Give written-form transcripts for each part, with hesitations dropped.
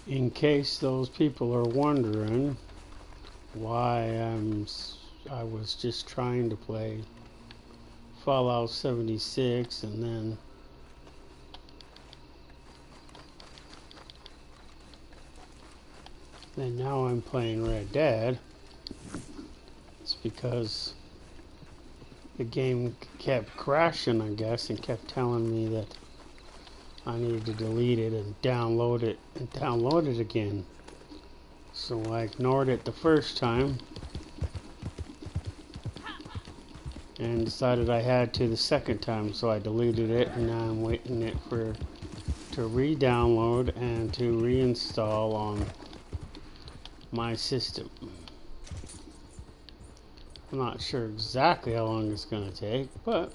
In case those people are wondering why I was just trying to play Fallout 76 and then now I'm playing Red Dead, it's because the game kept crashing, I guess, and kept telling me that I needed to delete it and download it again. So I ignored it the first time and decided I had to the second time, so I deleted it, and now I'm waiting to re-download and to reinstall on my system. I'm not sure exactly how long it's going to take, but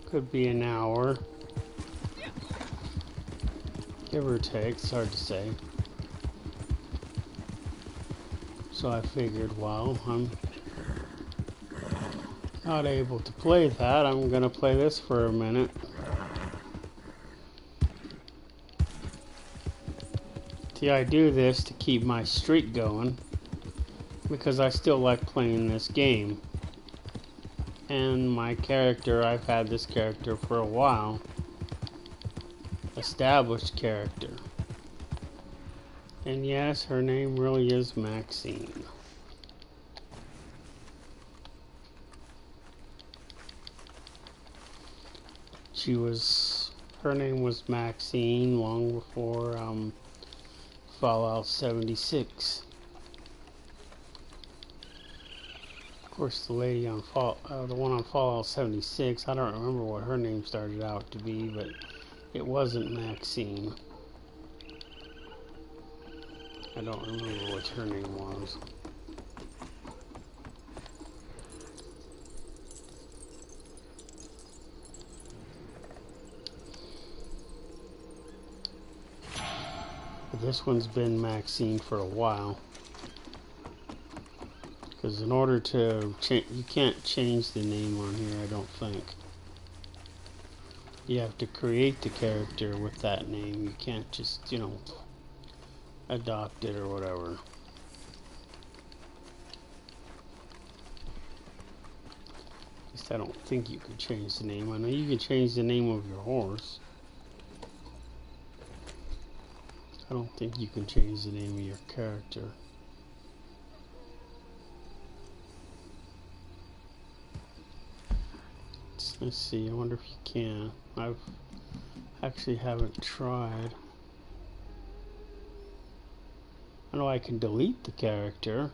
could be an hour, give or take. It's hard to say. So I figured, well, I'm not able to play that, I'm going to play this for a minute. See, I do this to keep my streak going, because I still like playing this game. And my character, I've had this character for a while. Established character. And yes, her name really is Maxine. Her name was Maxine long before Fallout 76. Of course, the lady on the one on Fallout 76, I don't remember what her name started out to be, but it wasn't Maxine. I don't remember what her name was. But this one's been Maxine for a while. Because in order to change, you can't change the name on here, I don't think. You have to create the character with that name. You can't just, adopt it or whatever. At least I don't think you can change the name. I know you can change the name of your horse. I don't think you can change the name of your character. Let's see, I wonder if you can. I've actually haven't tried. I know I can delete the character.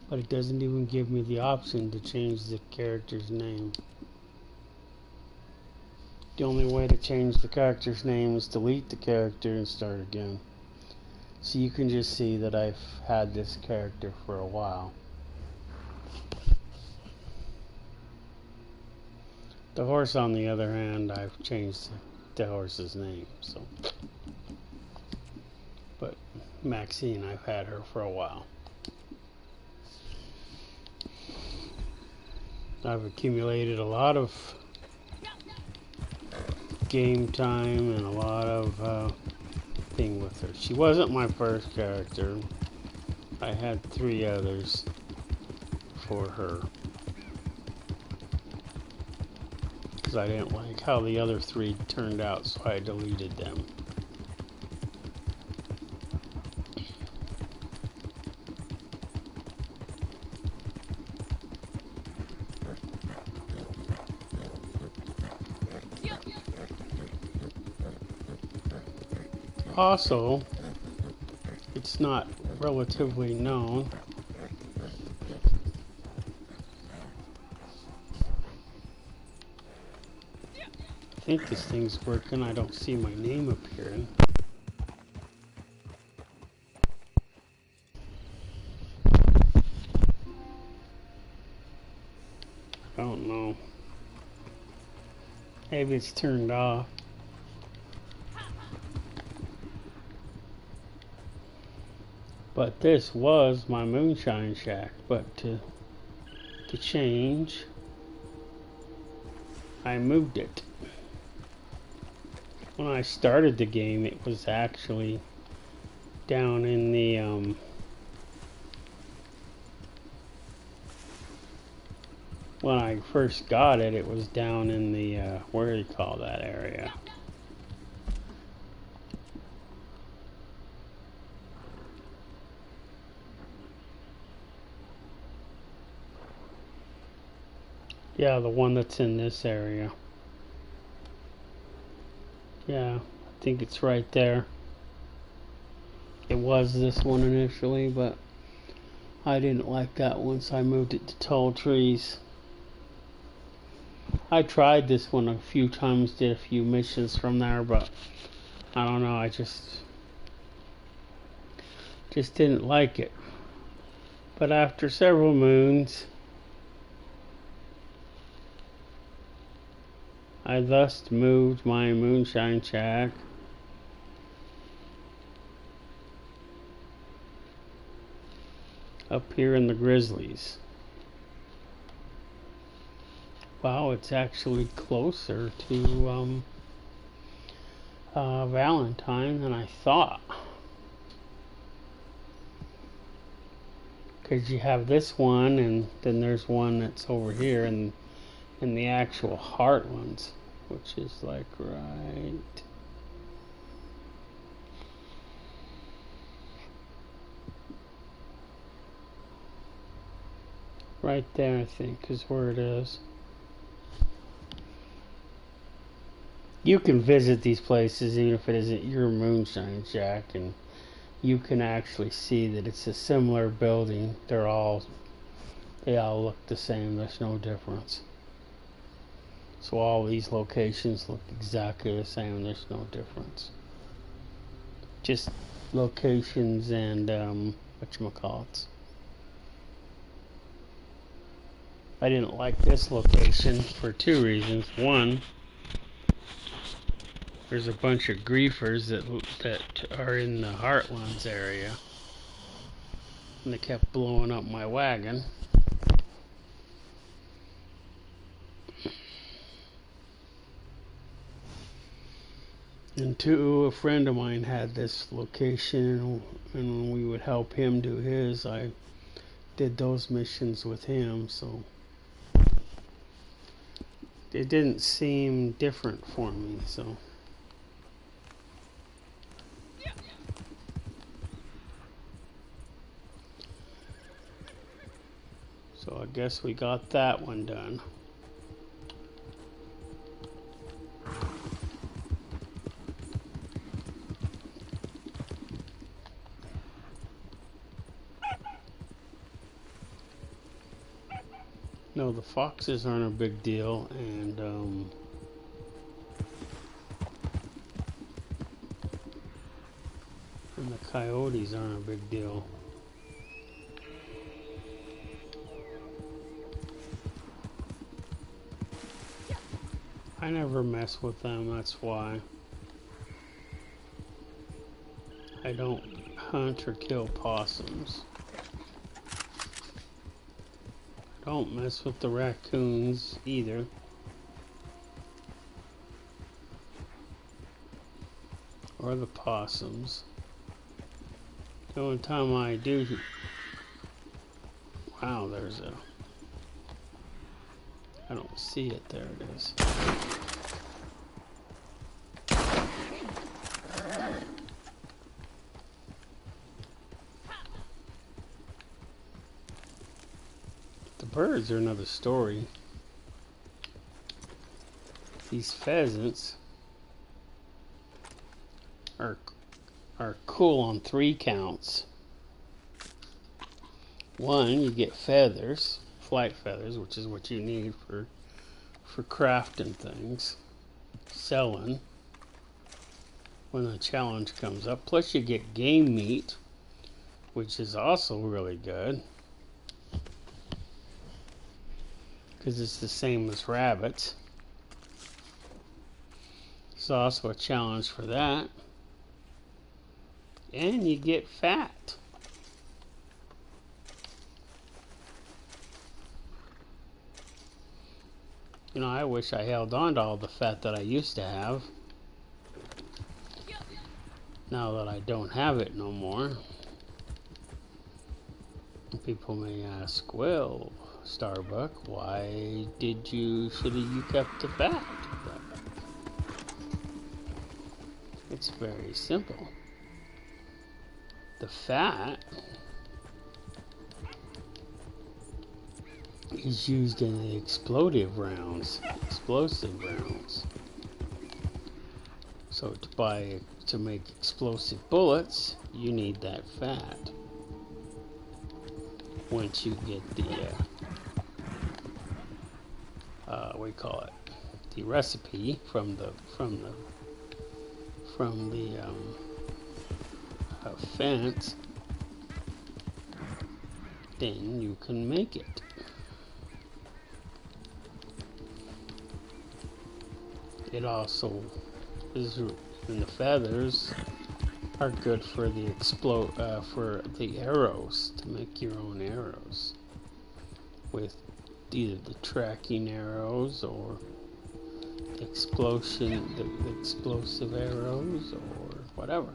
But it doesn't even give me the option to change the character's name. The only way to change the character's name is delete the character and start again. So you can just see that I've had this character for a while. The horse, on the other hand, I've changed the horse's name. So, but Maxine, I've had her for a while. I've accumulated a lot of game time and a lot of thing with her. She wasn't my first character. I had 3 others for her. because I didn't like how the other 3 turned out, so I deleted them. Also, it's not relatively known. I think this thing's working. I don't see my name appearing. I don't know. Maybe it's turned off. But this was my moonshine shack. But to change, I moved it. When I started the game, it was actually down in the when I first got it, it was down in the where do you call that area? Yeah, the one that's in this area. Yeah, I think it's right there. It was this one initially, but I didn't like that one, so I moved it to tall trees. I tried this one a few times, did a few missions from there, but I don't know, I just didn't like it. But after several moons, I thus moved my moonshine shack up here in the Grizzlies. Wow, it's actually closer to Valentine than I thought. Because you have this one, and then there's one that's over here in the actual Heartlands, which is like right there, I think, is where it is. You can visit these places even if it isn't your moonshine shack, and you can actually see that it's a similar building. They all look the same. There's no difference. So all these locations look exactly the same. There's no difference. Just locations and whatchamacallits. I didn't like this location for 2 reasons. One, there's a bunch of griefers that are in the Heartlands area, and they kept blowing up my wagon. And 2, a friend of mine had this location, and when we would help him do his, I did those missions with him, so it didn't seem different for me, so. So I guess we got that one done. No, the foxes aren't a big deal, and the coyotes aren't a big deal. I never mess with them, that's why. I don't hunt or kill possums. I don't mess with the raccoons either. Or the possums. The only time I do... Wow, there's I don't see it. There it is. The birds are another story. These pheasants are cool on 3 counts. 1, you get feathers, flight feathers, which is what you need for crafting things, selling when a challenge comes up. Plus you get game meat, which is also really good because it's the same as rabbits. It's also a challenge for that. And you get fat. You know, I wish I held on to all the fat that I used to have. Now that I don't have it no more. People may ask, well, Starbuck, why should you kept the fat? It's very simple. The fat is used in the explosive rounds. So to make explosive bullets, you need that fat. Once you get the what do you call it? The recipe from the fence, then you can make it. It also is, and the feathers are good for the for the arrows, to make your own arrows with either the tracking arrows or the explosive arrows or whatever.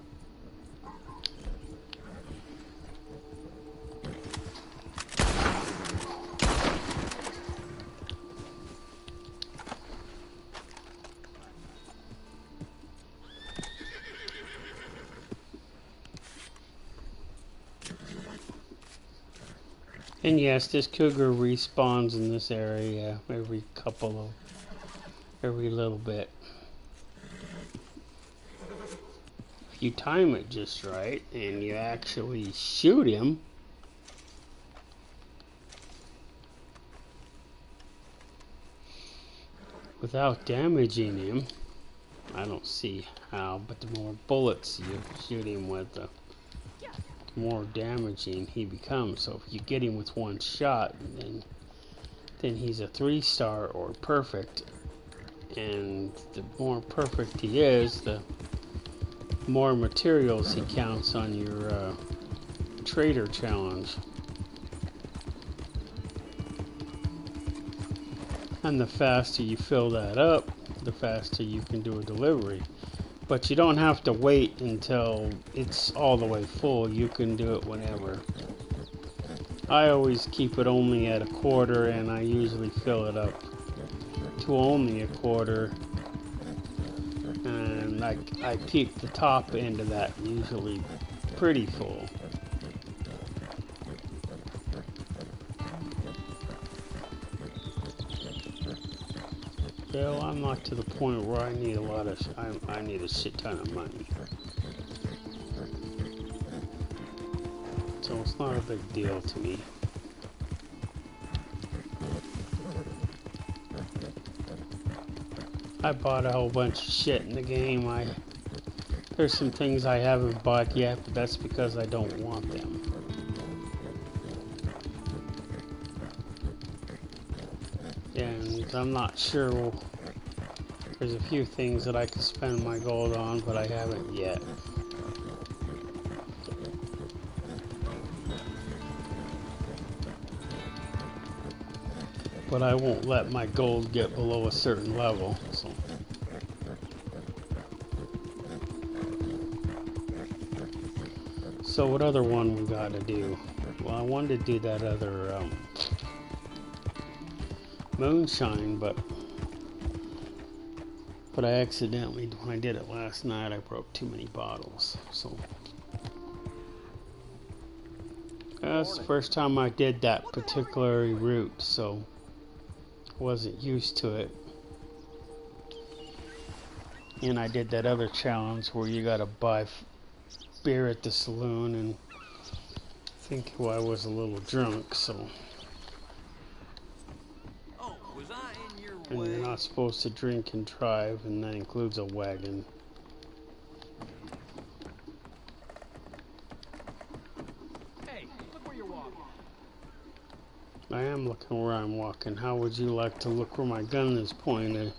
And yes, this cougar respawns in this area every little bit. If you time it just right and you actually shoot him, without damaging him, I don't see how, but the more bullets you shoot him with, the more damaging he becomes. So if you get him with one shot, then he's a 3-star or perfect. And the more perfect he is, the more materials he counts on your trader challenge. And the faster you fill that up, the faster you can do a delivery. But you don't have to wait until it's all the way full. You can do it whenever. I always keep it only at a quarter, and I usually fill it up to only a quarter. And I keep the top end of that usually pretty full. Well, I'm not to the point where I need I need a shit ton of money. So it's not a big deal to me. I bought a whole bunch of shit in the game. There's some things I haven't bought yet, but that's because I don't want them. And I'm not sure. There's a few things that I could spend my gold on, but I haven't yet. But I won't let my gold get below a certain level. So what other one we got to do? Well, I wanted to do that other moonshine, but I accidentally, when I did it last night, I broke too many bottles. So that's the first time I did that particular route, so I wasn't used to it. And I did that other challenge where you gotta buy beer at the saloon, and I think I was a little drunk, so. And you're not supposed to drink and drive, and that includes a wagon. Hey, look where you're walking. I am looking where I'm walking. How would you like to look where my gun is pointed?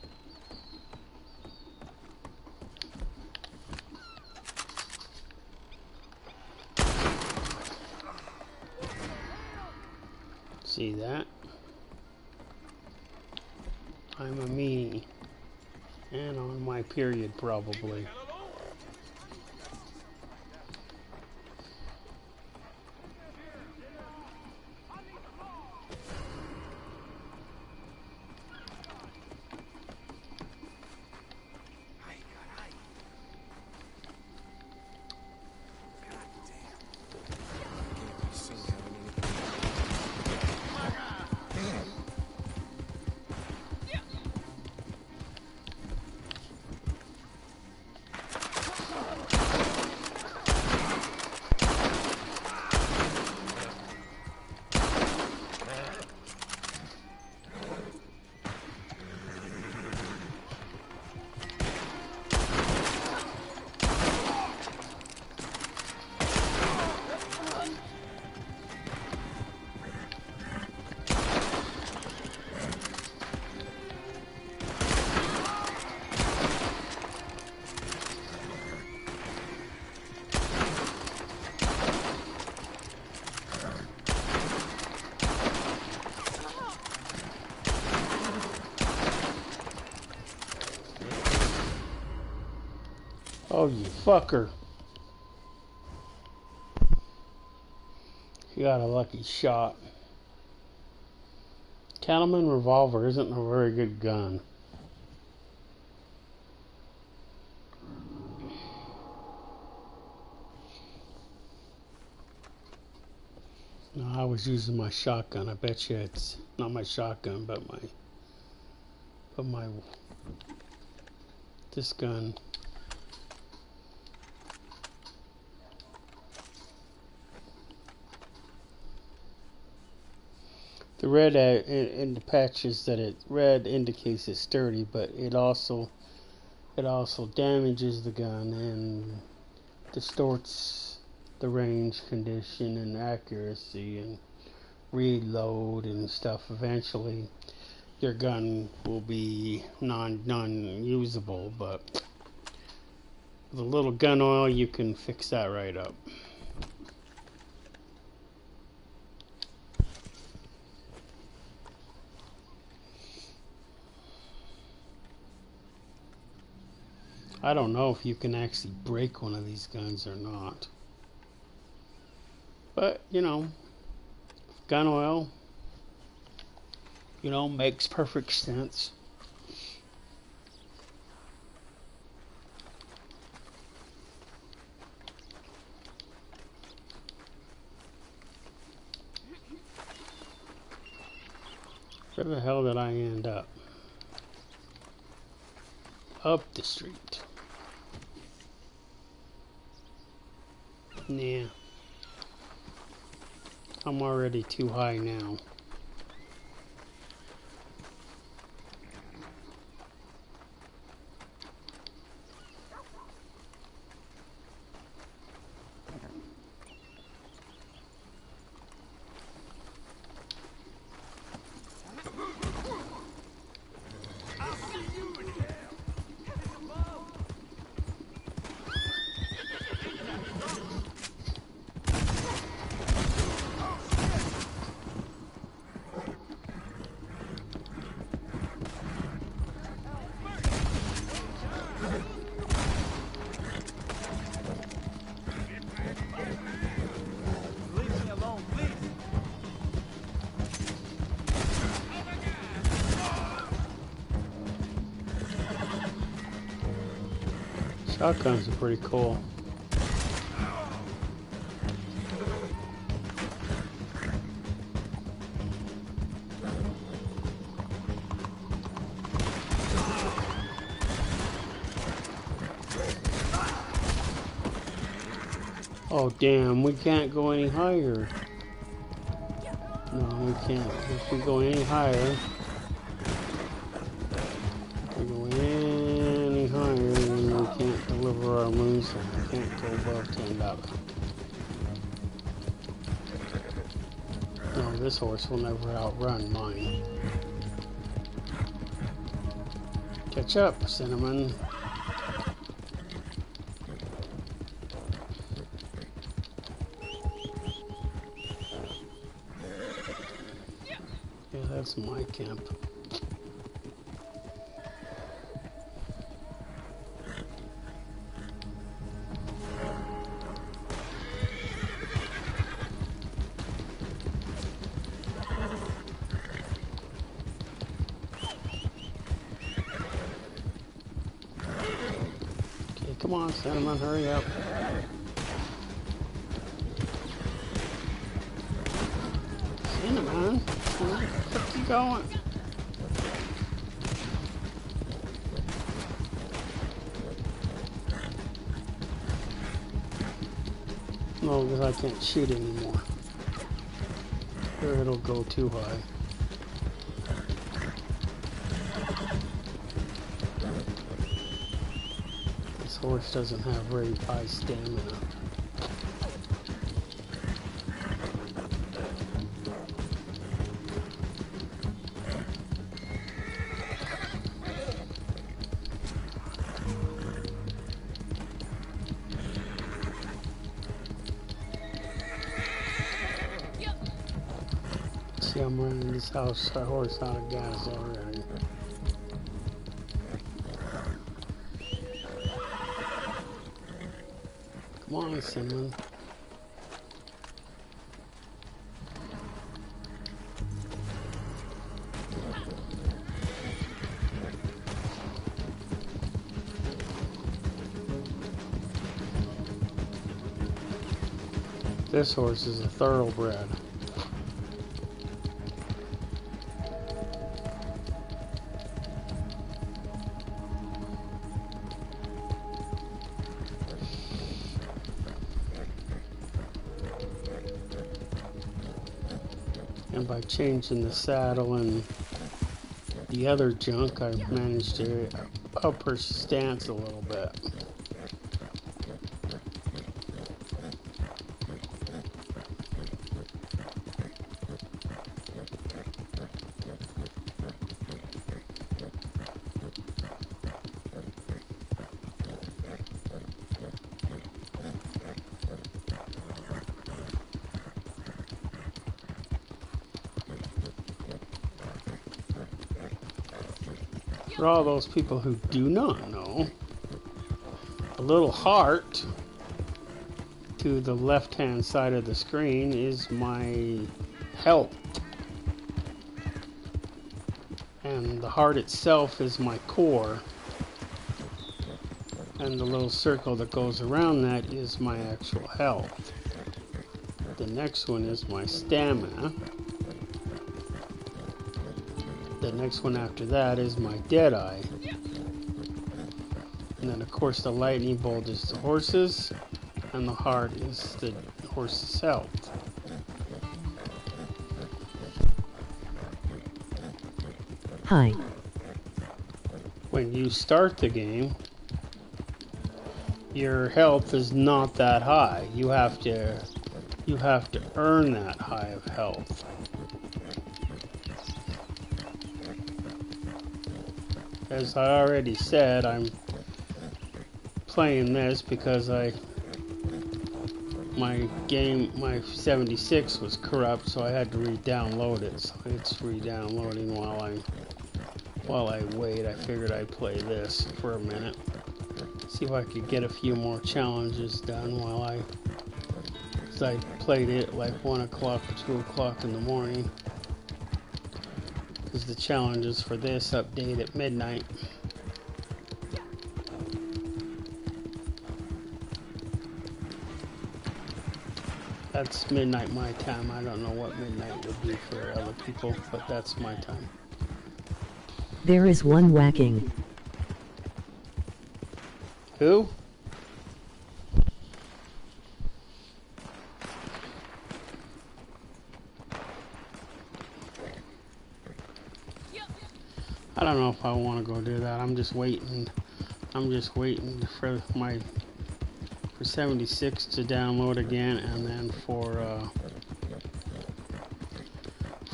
See that? I'm a meanie. And on my period, probably. Oh, you fucker. You got a lucky shot. Cattleman revolver isn't a very good gun. No, I was using my shotgun. I bet you it's not my shotgun, but this gun. The red in the patches that red indicates it's sturdy, but it also damages the gun and distorts the range, condition, and accuracy and reload and stuff. Eventually, your gun will be non-usable, but with a little gun oil, you can fix that right up. I don't know if you can actually break one of these guns or not. But, you know, gun oil, you know, makes perfect sense. Where the hell did I end up? Up the street. Nah. I'm already too high now. Shotguns are pretty cool. Oh damn, we can't go any higher. No, we can't. If we go any higher, then we can't deliver our moons. We can't go above 10,000. No, this horse will never outrun mine. Catch up, Cinnamon. Yeah, that's my camp. Okay, come on, Cinnamon, hurry up. Cinnamon, where the fuck you going? No, because I can't shoot anymore. Or it'll go too high. This horse doesn't have very high stamina. See, I'm running this horse out of gas already. Come on, Cinnamon. This horse is a thoroughbred. And by changing the saddle and the other junk, I managed to up her stance a little bit. For all those people who do not know, the little heart to the left-hand side of the screen is my health. And the heart itself is my core. And the little circle that goes around that is my actual health. The next one is my stamina. The next one after that is my Deadeye. And then of course the lightning bolt is the horses, and the heart is the horse's health. Hi. When you start the game, your health is not that high. You have to earn that high of health. As I already said, I'm playing this because my 76 was corrupt, so I had to re-download it. So it's re-downloading while I wait. I figured I'd play this for a minute, see if I could get a few more challenges done because I played it like 1 o'clock or 2 o'clock in the morning. Because the challenges for this update at midnight. That's midnight my time. I don't know what midnight would be for other people, but that's my time. There is one whacking. Who? I don't know if I want to go do that. I'm just waiting. I'm just waiting for 76 to download again, and then for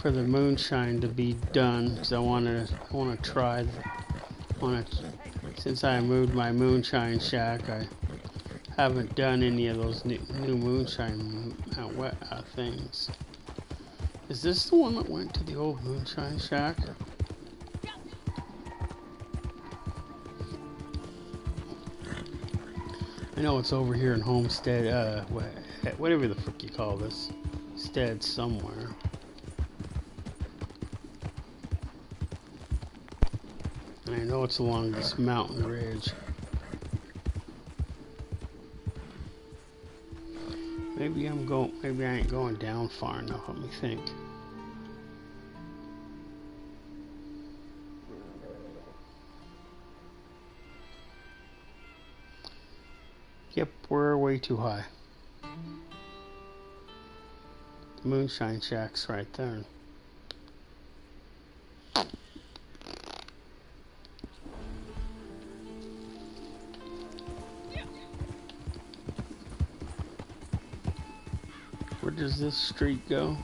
the moonshine to be done, because I want to try. Since I moved my moonshine shack, I haven't done any of those new moonshine things. Is this the one that went to the old moonshine shack? I know it's over here in Homestead, whatever the frick you call this, stead somewhere. And I know it's along this mountain ridge. Maybe I ain't going down far enough. Let me think. Yep, we're way too high. The moonshine shack's right there. Where does this street go?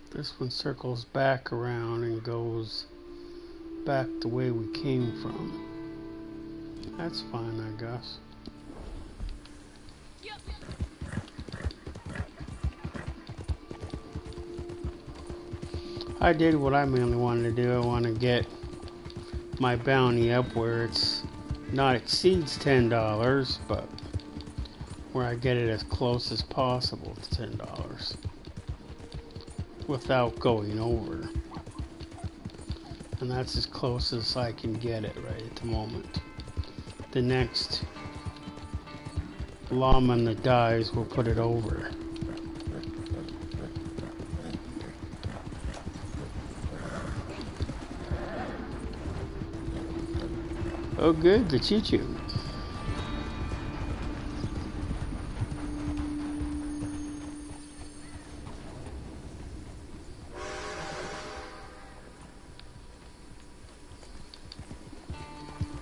This one circles back around and goes back the way we came from. That's fine, I guess. I did what I mainly wanted to do. I want to get my bounty up where it's not exceeds $10, but where I get it as close as possible to $10 without going over. And that's as close as I can get it right at the moment. The next lawman that dies will put it over. Oh good, the choo-choo.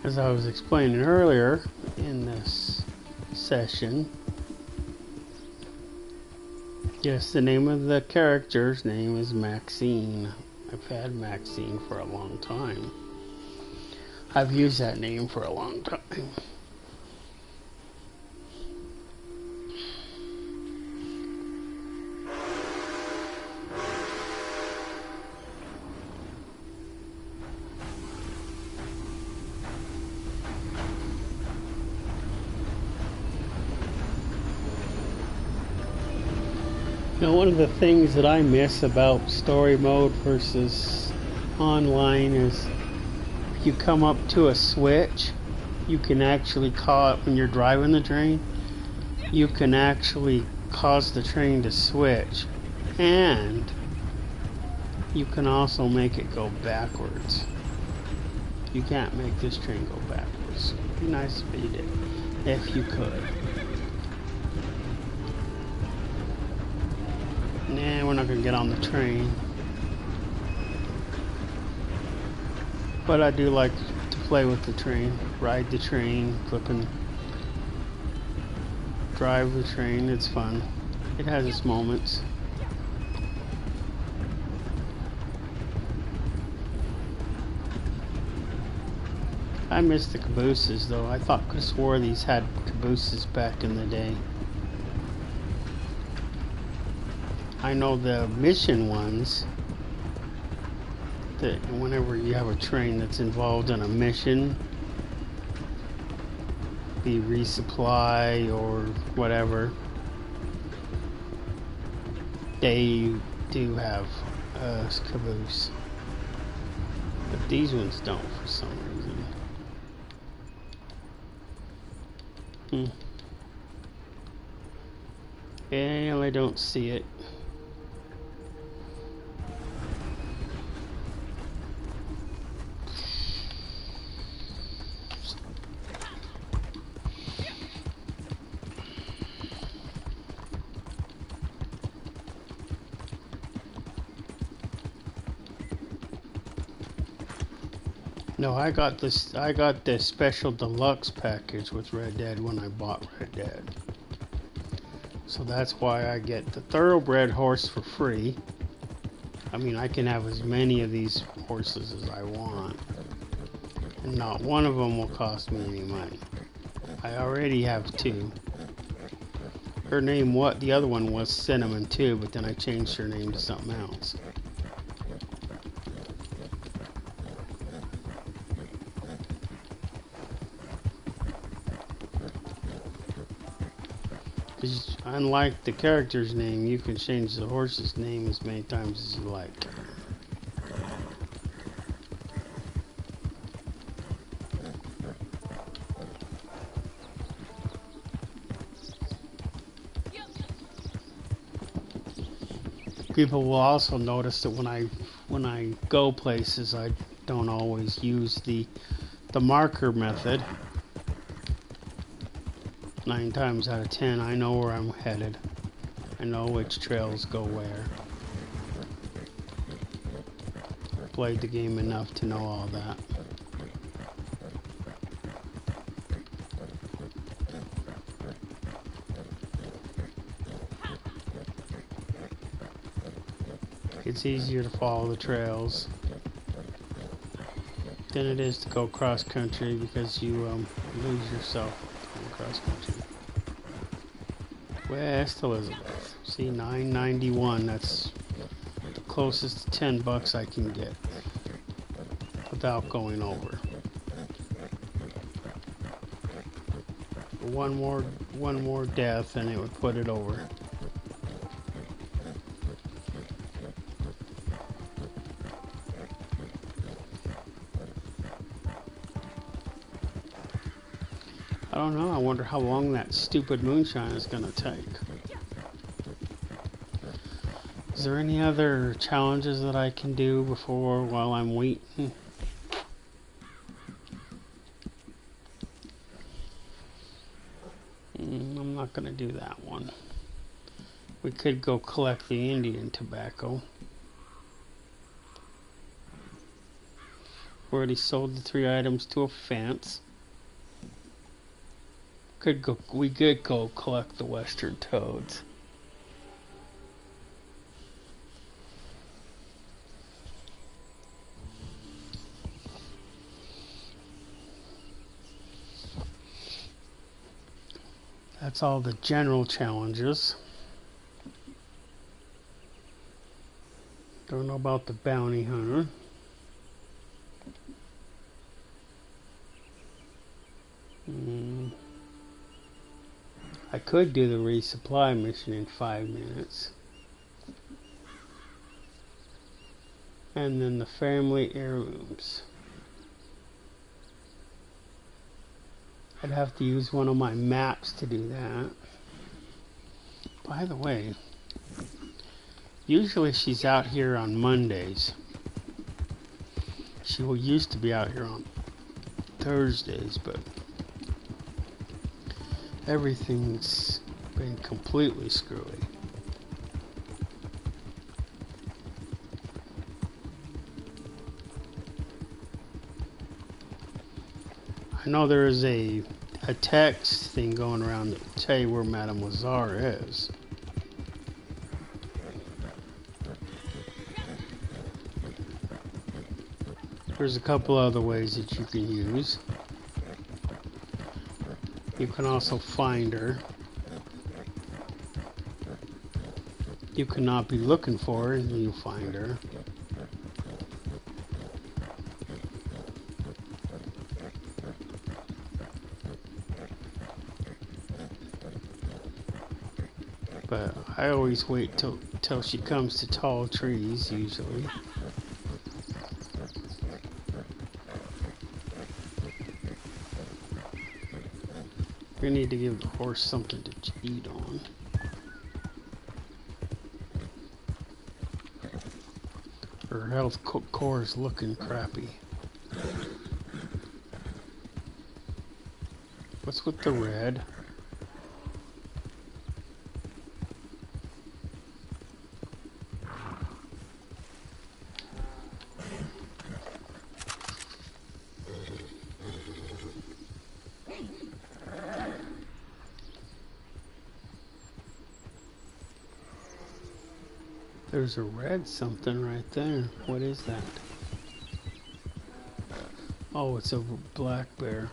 As I was explaining earlier in this session, yes, the name of the character's name is Maxine. I've had Maxine for a long time. I've used that name for a long time. Now, one of the things that I miss about story mode versus online is if you come up to a switch, you can actually when you're driving the train, you can actually cause the train to switch, and you can also make it go backwards. You can't make this train go backwards. It'd be nice if you did, if you could. Nah, we're not gonna get on the train. But I do like to play with the train, ride the train, drive the train. It's fun. It has its moments. I miss the cabooses though. I could have swore these had cabooses back in the day. I know the mission ones, that whenever you have a train that's involved in a mission, be resupply or whatever, they do have a caboose. But these ones don't for some reason. Hmm. And I don't see it. No, I got this. I got the special deluxe package with Red Dead when I bought Red Dead. So that's why I get the thoroughbred horse for free. I mean, I can have as many of these horses as I want, and not one of them will cost me any money. I already have two. Her name, what? The other one was Cinnamon too, but then I changed her name to something else. Because unlike the character's name, you can change the horse's name as many times as you like. People will also notice that when I go places, I don't always use the marker method. 9 times out of 10, I know where I'm headed. I know which trails go where. Played the game enough to know all that. It's easier to follow the trails than it is to go cross country because you lose yourself going cross country. West Elizabeth. See, 991. That's the closest to $10 I can get without going over. One more death and it would put it over. I don't know. I wonder how long that stupid moonshine is going to take. Is there any other challenges that I can do while I'm waiting? I'm not going to do that one. We could go collect the Indian tobacco. Already sold the 3 items to a fence. We could go collect the western toads. That's all the general challenges. Don't know about the bounty hunter. I could do the resupply mission in 5 minutes. And then the family heirlooms. I'd have to use one of my maps to do that. By the way, usually she's out here on Mondays. She used to be out here on Thursdays, but everything's been completely screwy. I know there is a text thing going around that will tell you where Madame Lazare is. There's a couple other ways that you can use. You can also find her. You cannot be looking for her and you find her. But I always wait till she comes to tall trees, usually. We need to give the horse something to eat on. Her health core is looking crappy. What's with the red? There's a red something right there. What is that? Oh, it's a black bear.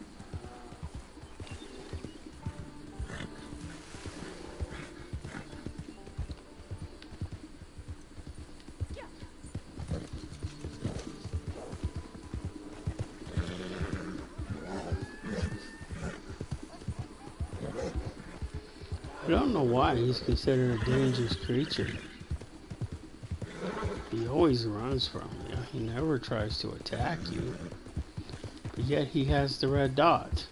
I don't know why he's considered a dangerous creature. He always runs from you. He never tries to attack you. But yet he has the red dot.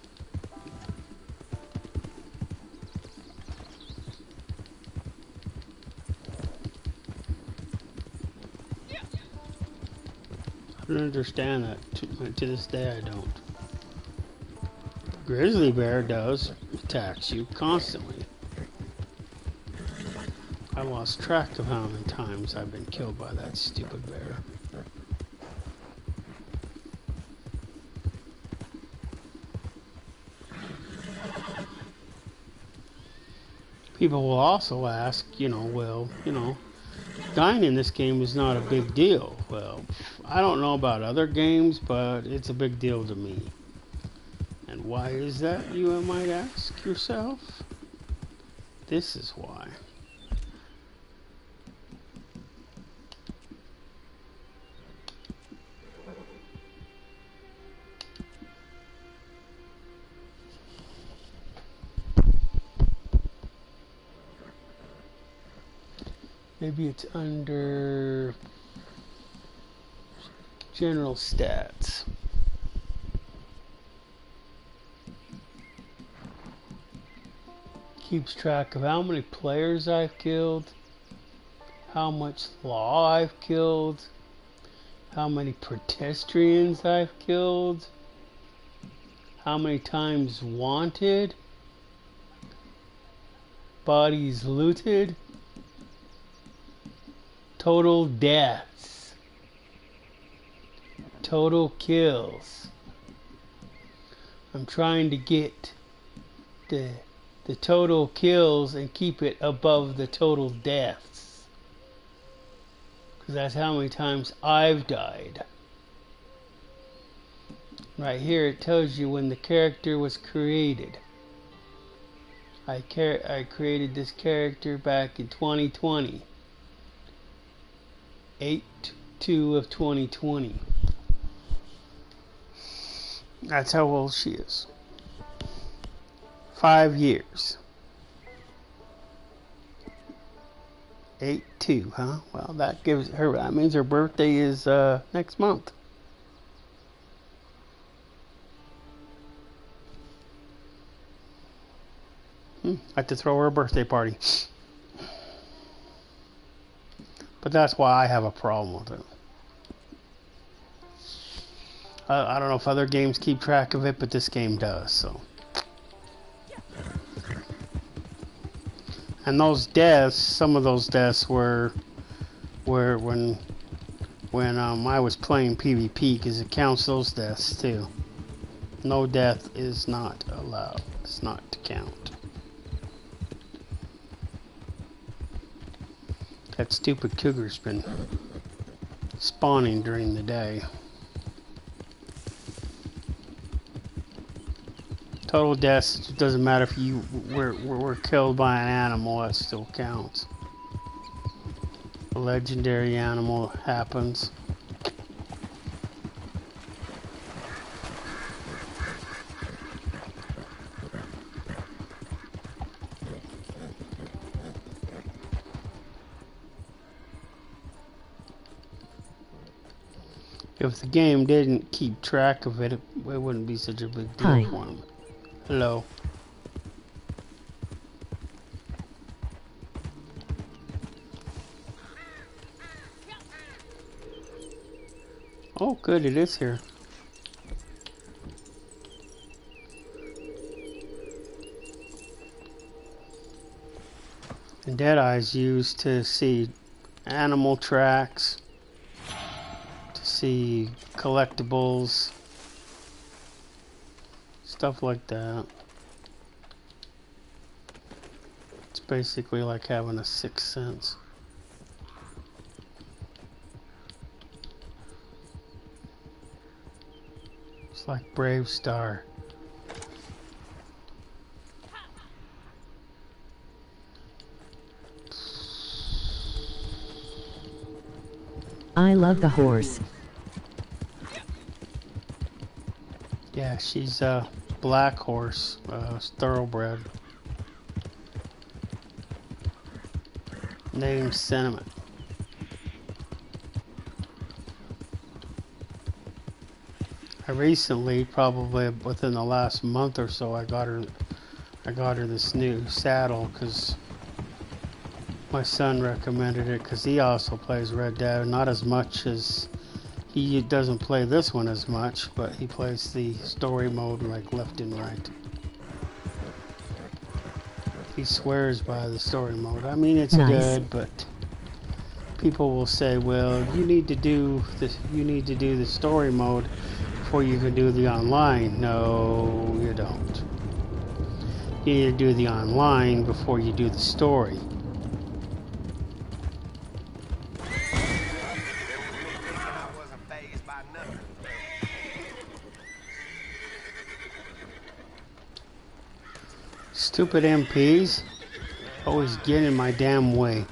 I don't understand that. To this day, I don't. Grizzly bear does. Attacks you constantly. I lost track of how many times I've been killed by that stupid bear. People will also ask, well, dying in this game is not a big deal. Well, I don't know about other games, but it's a big deal to me. And why is that, you might ask yourself? This is why. Maybe it's under general stats. Keeps track of how many players I've killed, how much law I've killed, how many pedestrians I've killed, how many times wanted, bodies looted, total deaths, total kills. I'm trying to get the total kills and keep it above the total deaths, because that's how many times I've died. Right here it tells you when the character was created. I created this character back in 2020. 8/2 of 2020. That's how old she is. 5 years. 8/2, huh? Well, that means her birthday is next month. I have to throw her a birthday party. But that's why I have a problem with it. I don't know if other games keep track of it, but this game does, so. And those deaths, some of those deaths were when I was playing PvP, because it counts those deaths too. No death is not allowed. It's not to count. That stupid cougar's been spawning during the day. Total deaths, it doesn't matter if you were killed by an animal, that still counts. A legendary animal happens. If the game didn't keep track of it, it wouldn't be such a big deal for them. Hello. Oh, good, it is here. And Deadeye's used to see animal tracks, to see collectibles, stuff like that. It's basically like having a sixth sense. It's like Brave Star. I love the horse. Yeah, she's a black horse, thoroughbred. Named Cinnamon. I recently, probably within the last month or so, I got her this new saddle because my son recommended it because he also plays Red Dead. Not as much as he doesn't play this one as much, but he plays the story mode like left and right. He swears by the story mode. I mean, it's Nice. good, but people will say, "Well, you need to do this. You need to do the story mode before you can do the online." No, you don't. You need to do the online before you do the story. Stupid MPs always get in my damn way.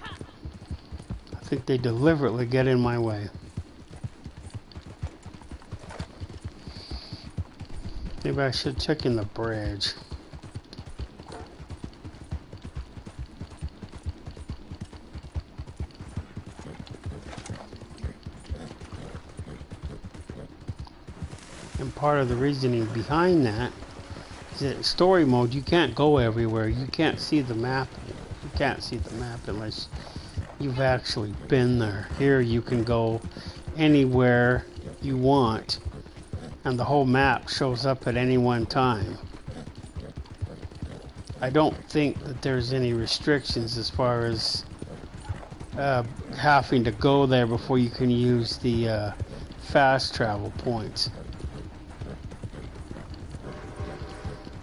I think they deliberately get in my way. Maybe I should check in the bridge. And part of the reasoning behind that is that in story mode you can't go everywhere. You can't see the map. You can't see the map unless you've actually been there. Here you can go anywhere you want, and the whole map shows up at any one time. I don't think that there's any restrictions as far as having to go there before you can use the fast travel points.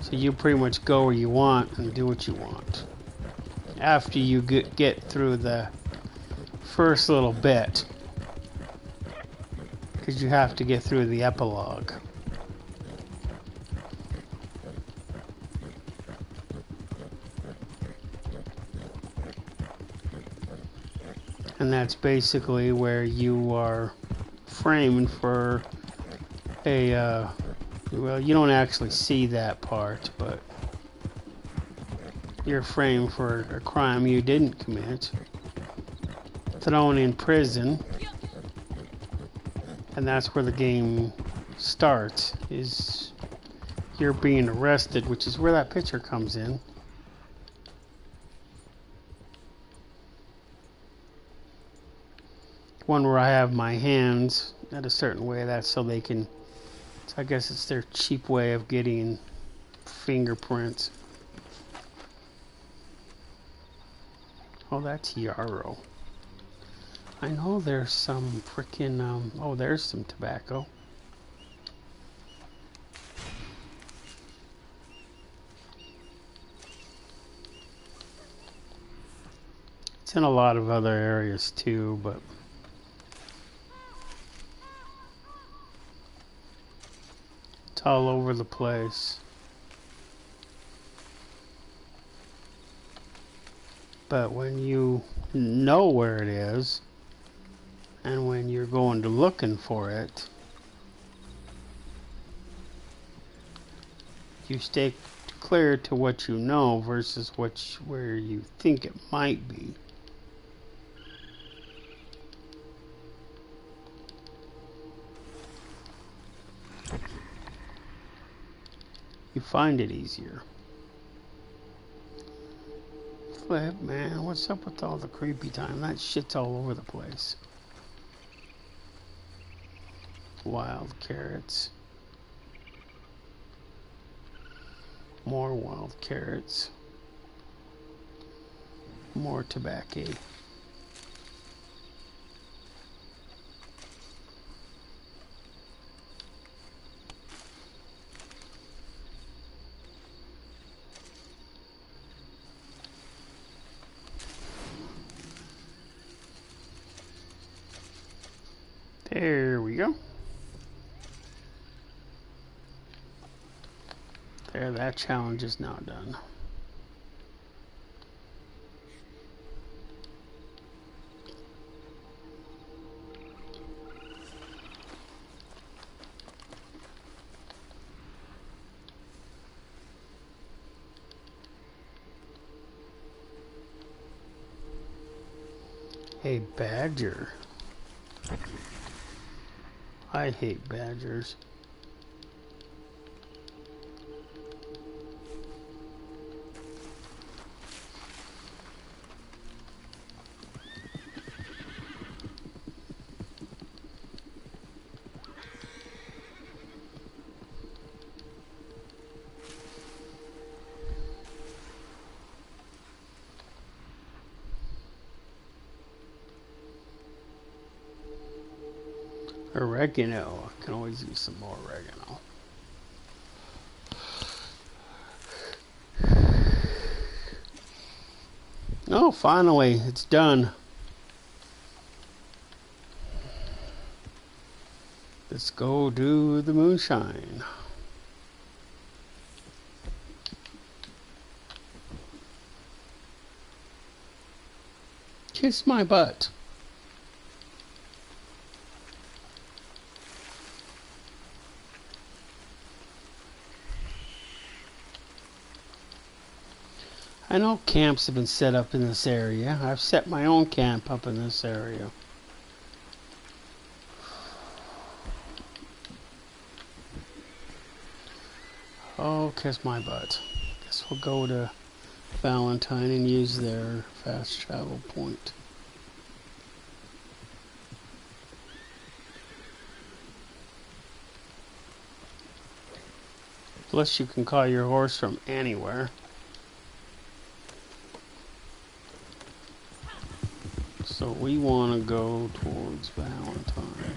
So you pretty much go where you want and do what you want. After you get through the first little bit, because you have to get through the epilogue. And that's basically where you are framed for a well, you don't actually see that part, but you're framed for a crime you didn't commit, thrown in prison, and that's where the game starts, is you're being arrested, which is where that picture comes in. One where I have my hands at a certain way, that's so they can, I guess it's their cheap way of getting fingerprints. Oh, that's yarrow. I know there's some frickin' oh, there's some tobacco. It's in a lot of other areas too, but it's all over the place. But when you know where it is, and when you're going to looking for it, you stay clear to what you know versus where you think it might be. You find it easier. Flip, man, what's up with all the creepy time? That shit's all over the place. Wild carrots. More wild carrots. More tobacco. There we go. There, that challenge is now done. Hey, badger. I hate badgers. Oregano. I can always use some more oregano. Oh, finally, it's done. Let's go do the moonshine. Kiss my butt. I know camps have been set up in this area. I've set my own camp up in this area. Oh, kiss my butt. Guess we'll go to Valentine and use their fast travel point. Plus you can call your horse from anywhere. So we want to go towards Valentine.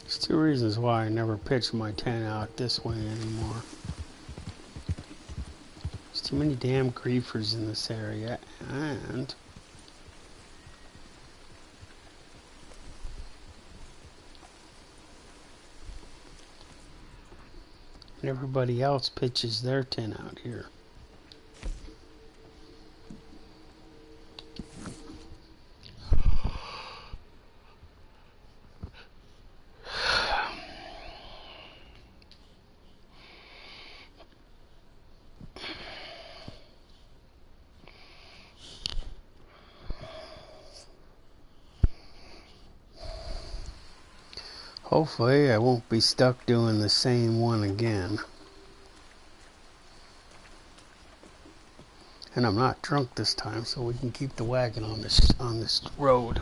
There's two reasons why I never pitch my tent out this way anymore. There's too many damn griefers in this area, and everybody else pitches their tent out here. Hopefully I won't be stuck doing the same one again. And I'm not drunk this time, so we can keep the wagon on this road.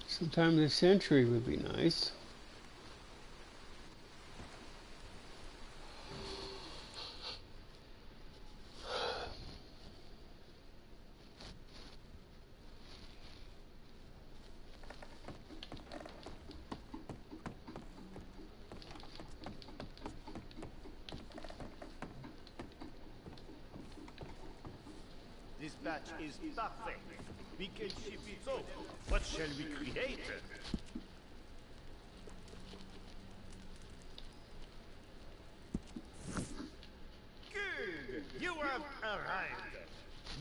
Sometime this century would be nice. This batch is perfect. We can ship it off. What shall we create?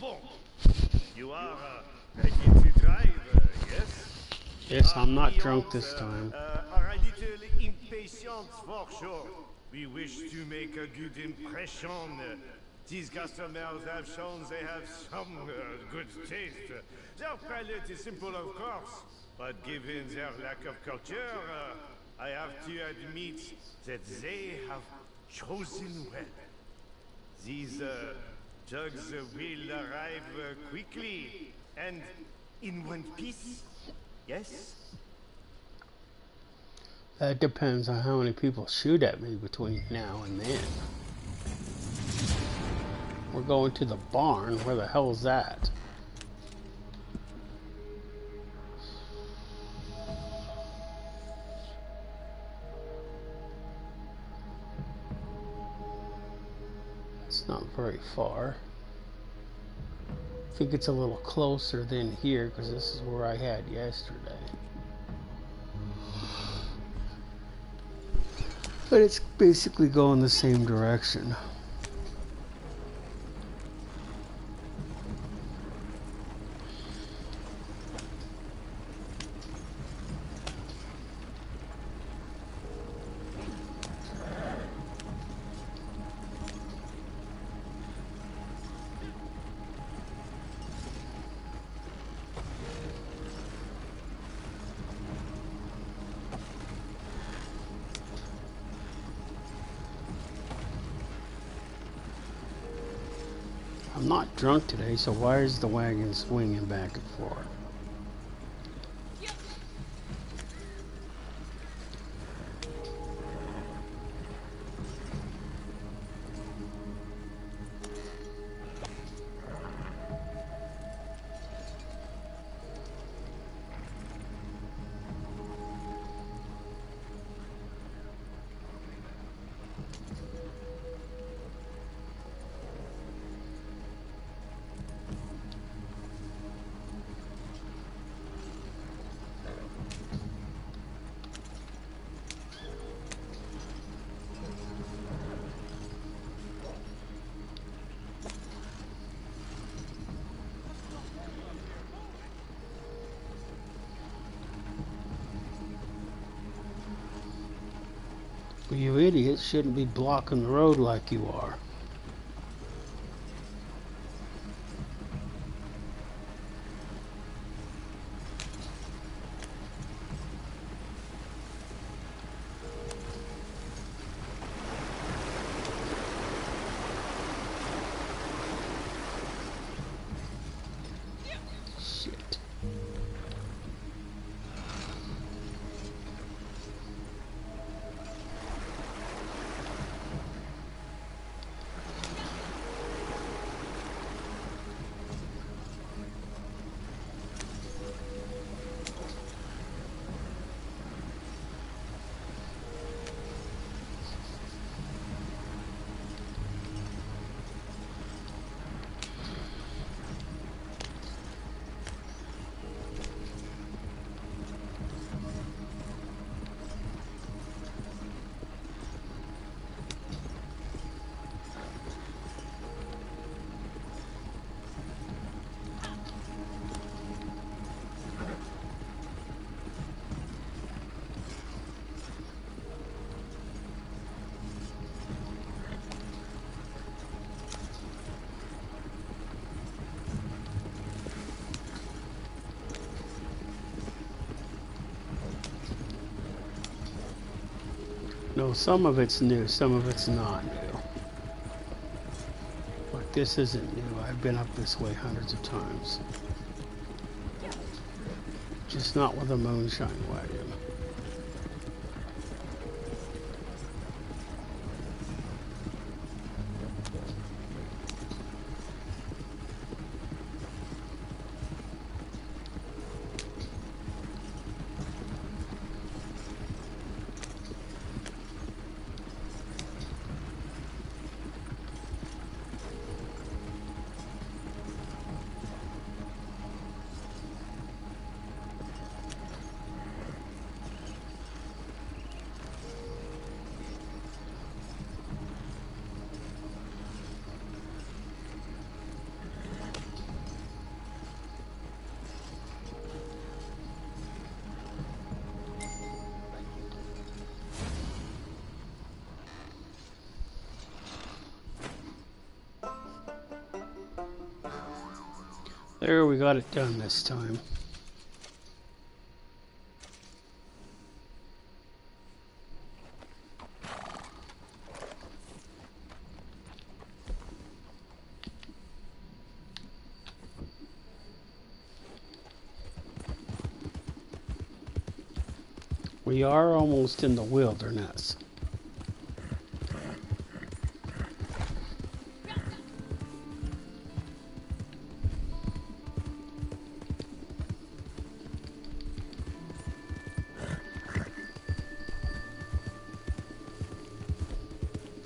Bon. You are ready to drive, yes? Yes, I'm not drunk Clients, this time. are a little impatient for sure. We wish to make a good impression. These customers have shown they have some good taste. Their palate is simple, of course, but given their lack of culture, I have to admit that they have chosen well. These jugs will arrive quickly and in one piece. Yes? That depends on how many people shoot at me between now and then. We're going to the barn. Where the hell is that? It's not very far. I think it's a little closer than here because this is where I had yesterday. But it's basically going the same direction. I'm not drunk today, so why is the wagon swinging back and forth? Well, you idiots shouldn't be blocking the road like you are. Shit. No, some of it's new, some of it's not new. But this isn't new. I've been up this way hundreds of times. Just not with a moonshine wagon. There, we got it done this time. We are almost in the wilderness.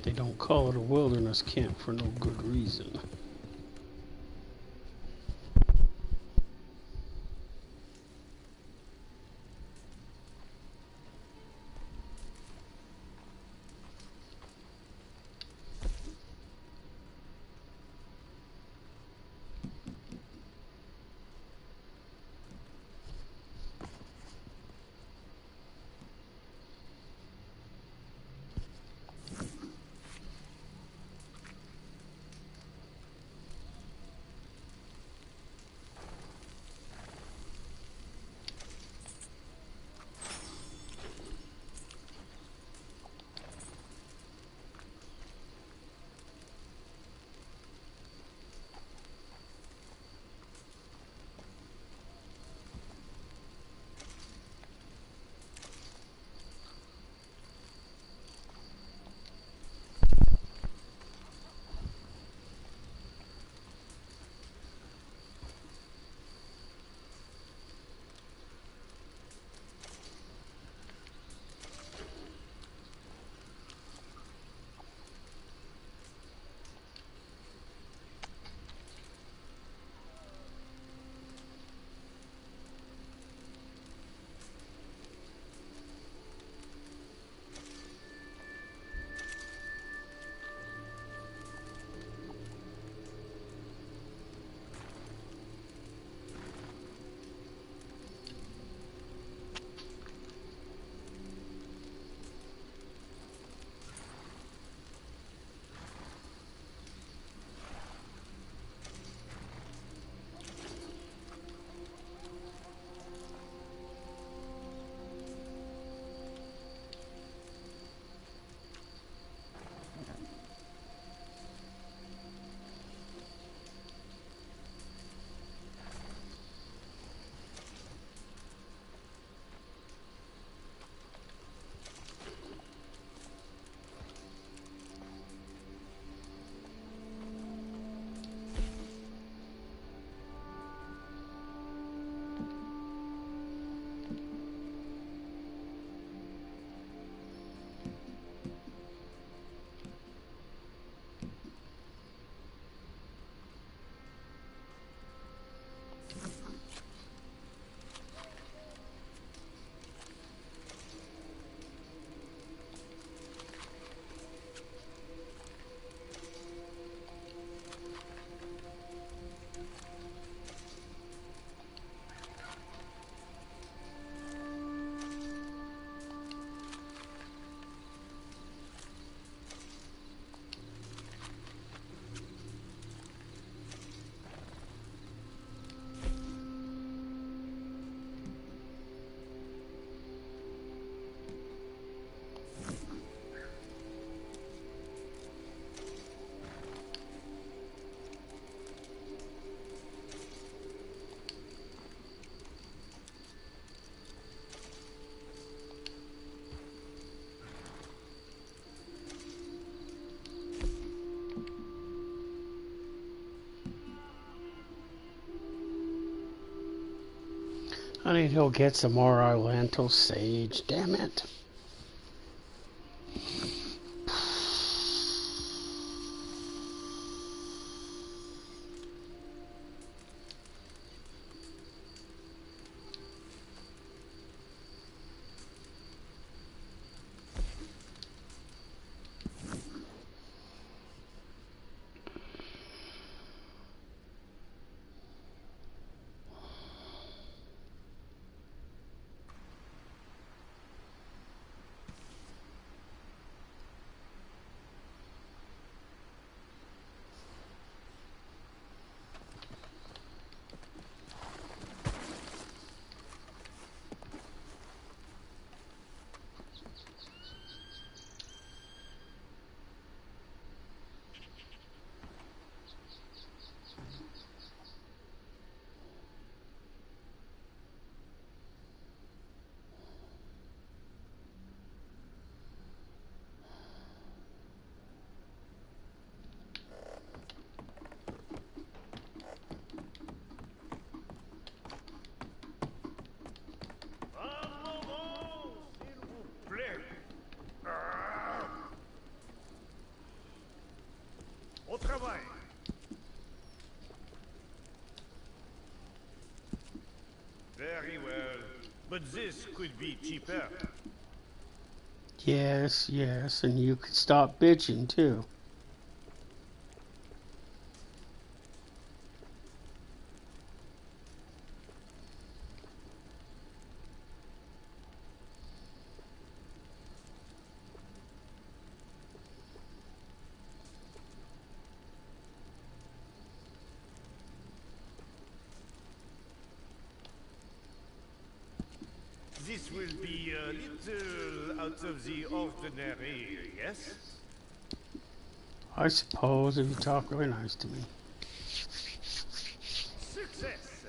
They don't call it a wilderness camp for no good reason. I need to go get some more Orlando sage. Damn it. but this could be cheaper. Yes, yes, and you could stop bitching too. This will be a little out of the ordinary, yes? I suppose if you talk really nice to me. Success!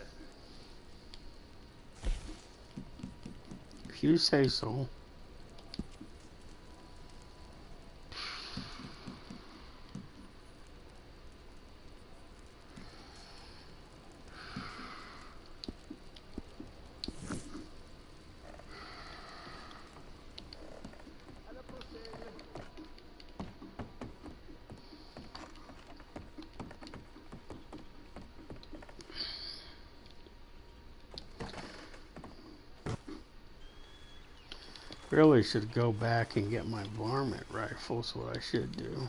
If you say so. Really should go back and get my varmint rifle, is what I should do.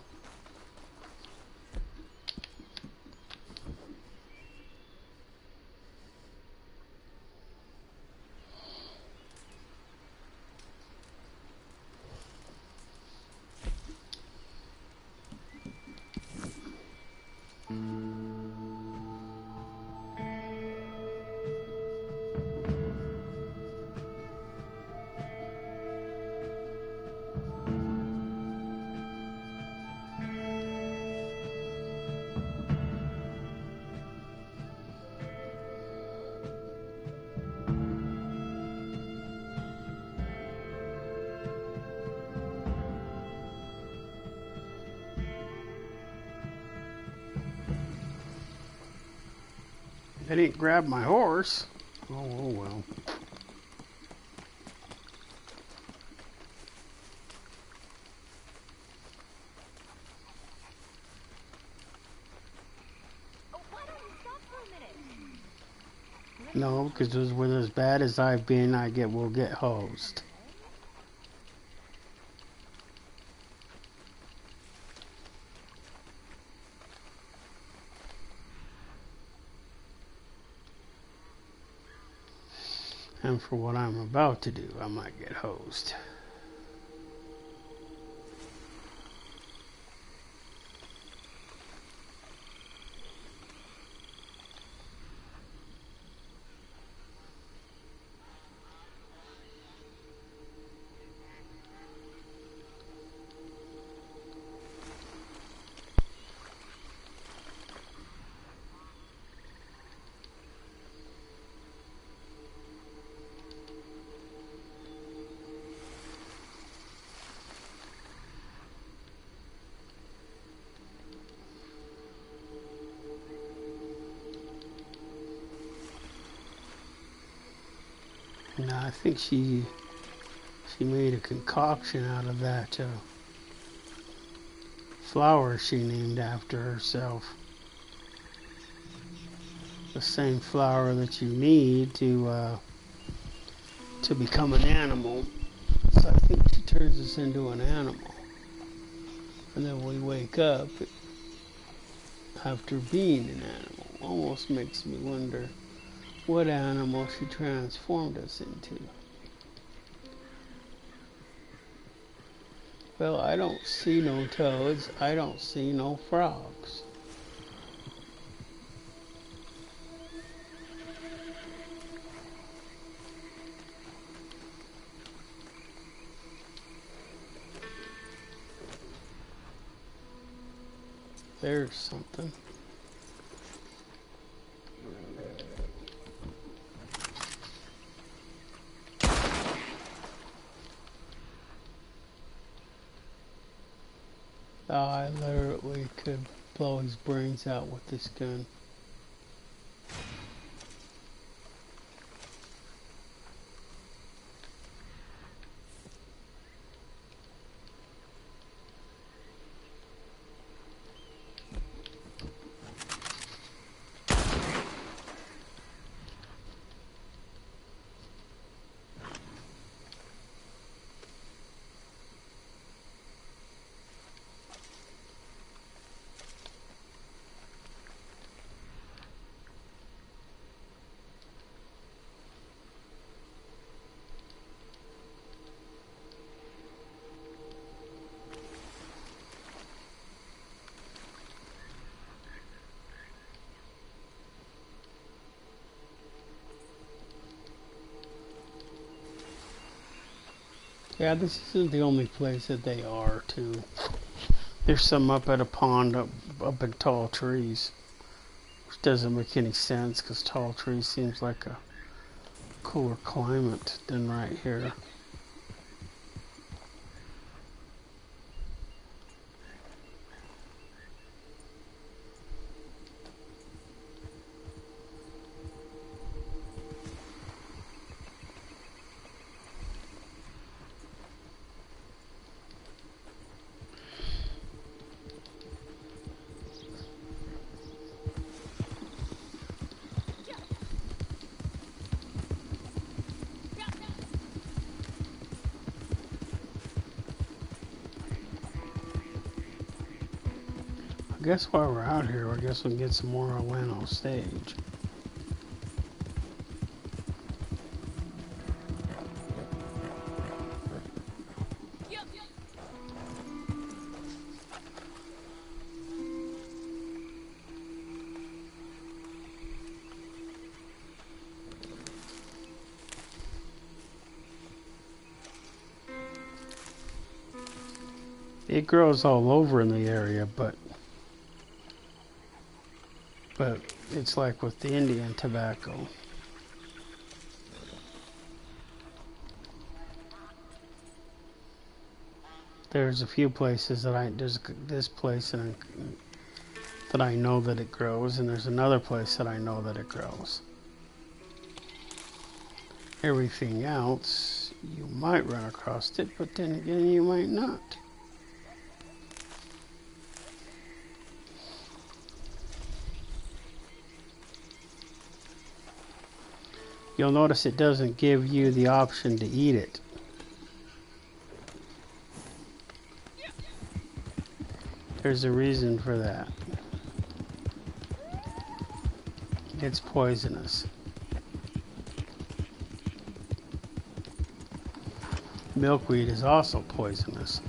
They didn't grab my horse. Oh well. Oh, why don't you stop for a minute? No, because with as bad as I've been, will get hosed. And for what I'm about to do, I might get hosed. No, I think she made a concoction out of that flower she named after herself. The same flower that you need to become an animal. So I think she turns us into an animal. And then we wake up after being an animal. Almost makes me wonder what animal she transformed us into. Well, I don't see no toads. I don't see no frogs. There's something. Oh, I literally could blow his brains out with this gun. Yeah, this isn't the only place that they are, too. There's some up at a pond up in tall trees. Which doesn't make any sense, because tall trees seems like a cooler climate than right here. I guess while we're out here, I guess we can get some more Orlando stage. It grows all over in the area, but it's like with the Indian tobacco. There's a few places that there's this place that I know that it grows, and there's another place that I know that it grows. Everything else, you might run across it, but then again, you might not. You'll notice it doesn't give you the option to eat it. There's a reason for that. It's poisonous. Milkweed is also poisonous.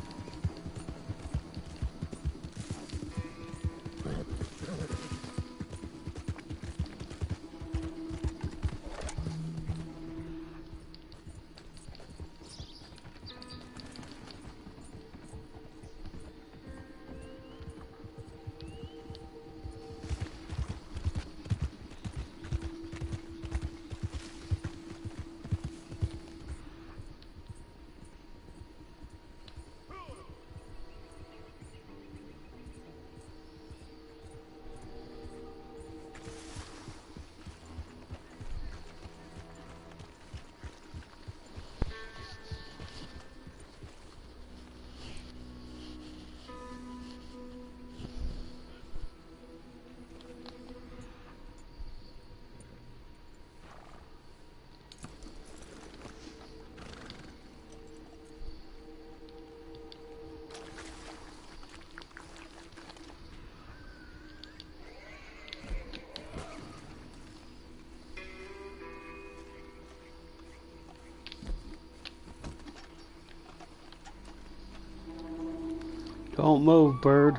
Don't move, bird.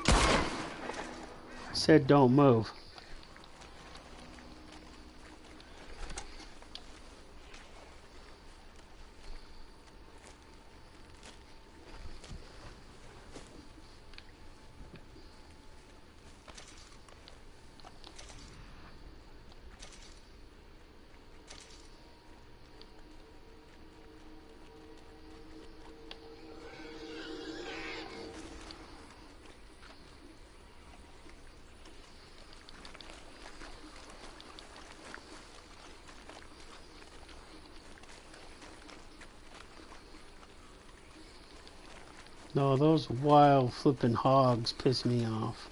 I said don't move. No, those wild flipping hogs piss me off.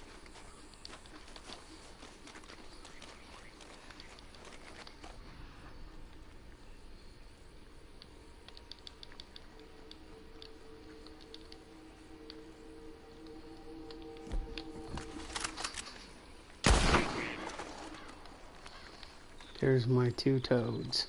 There's my two toads.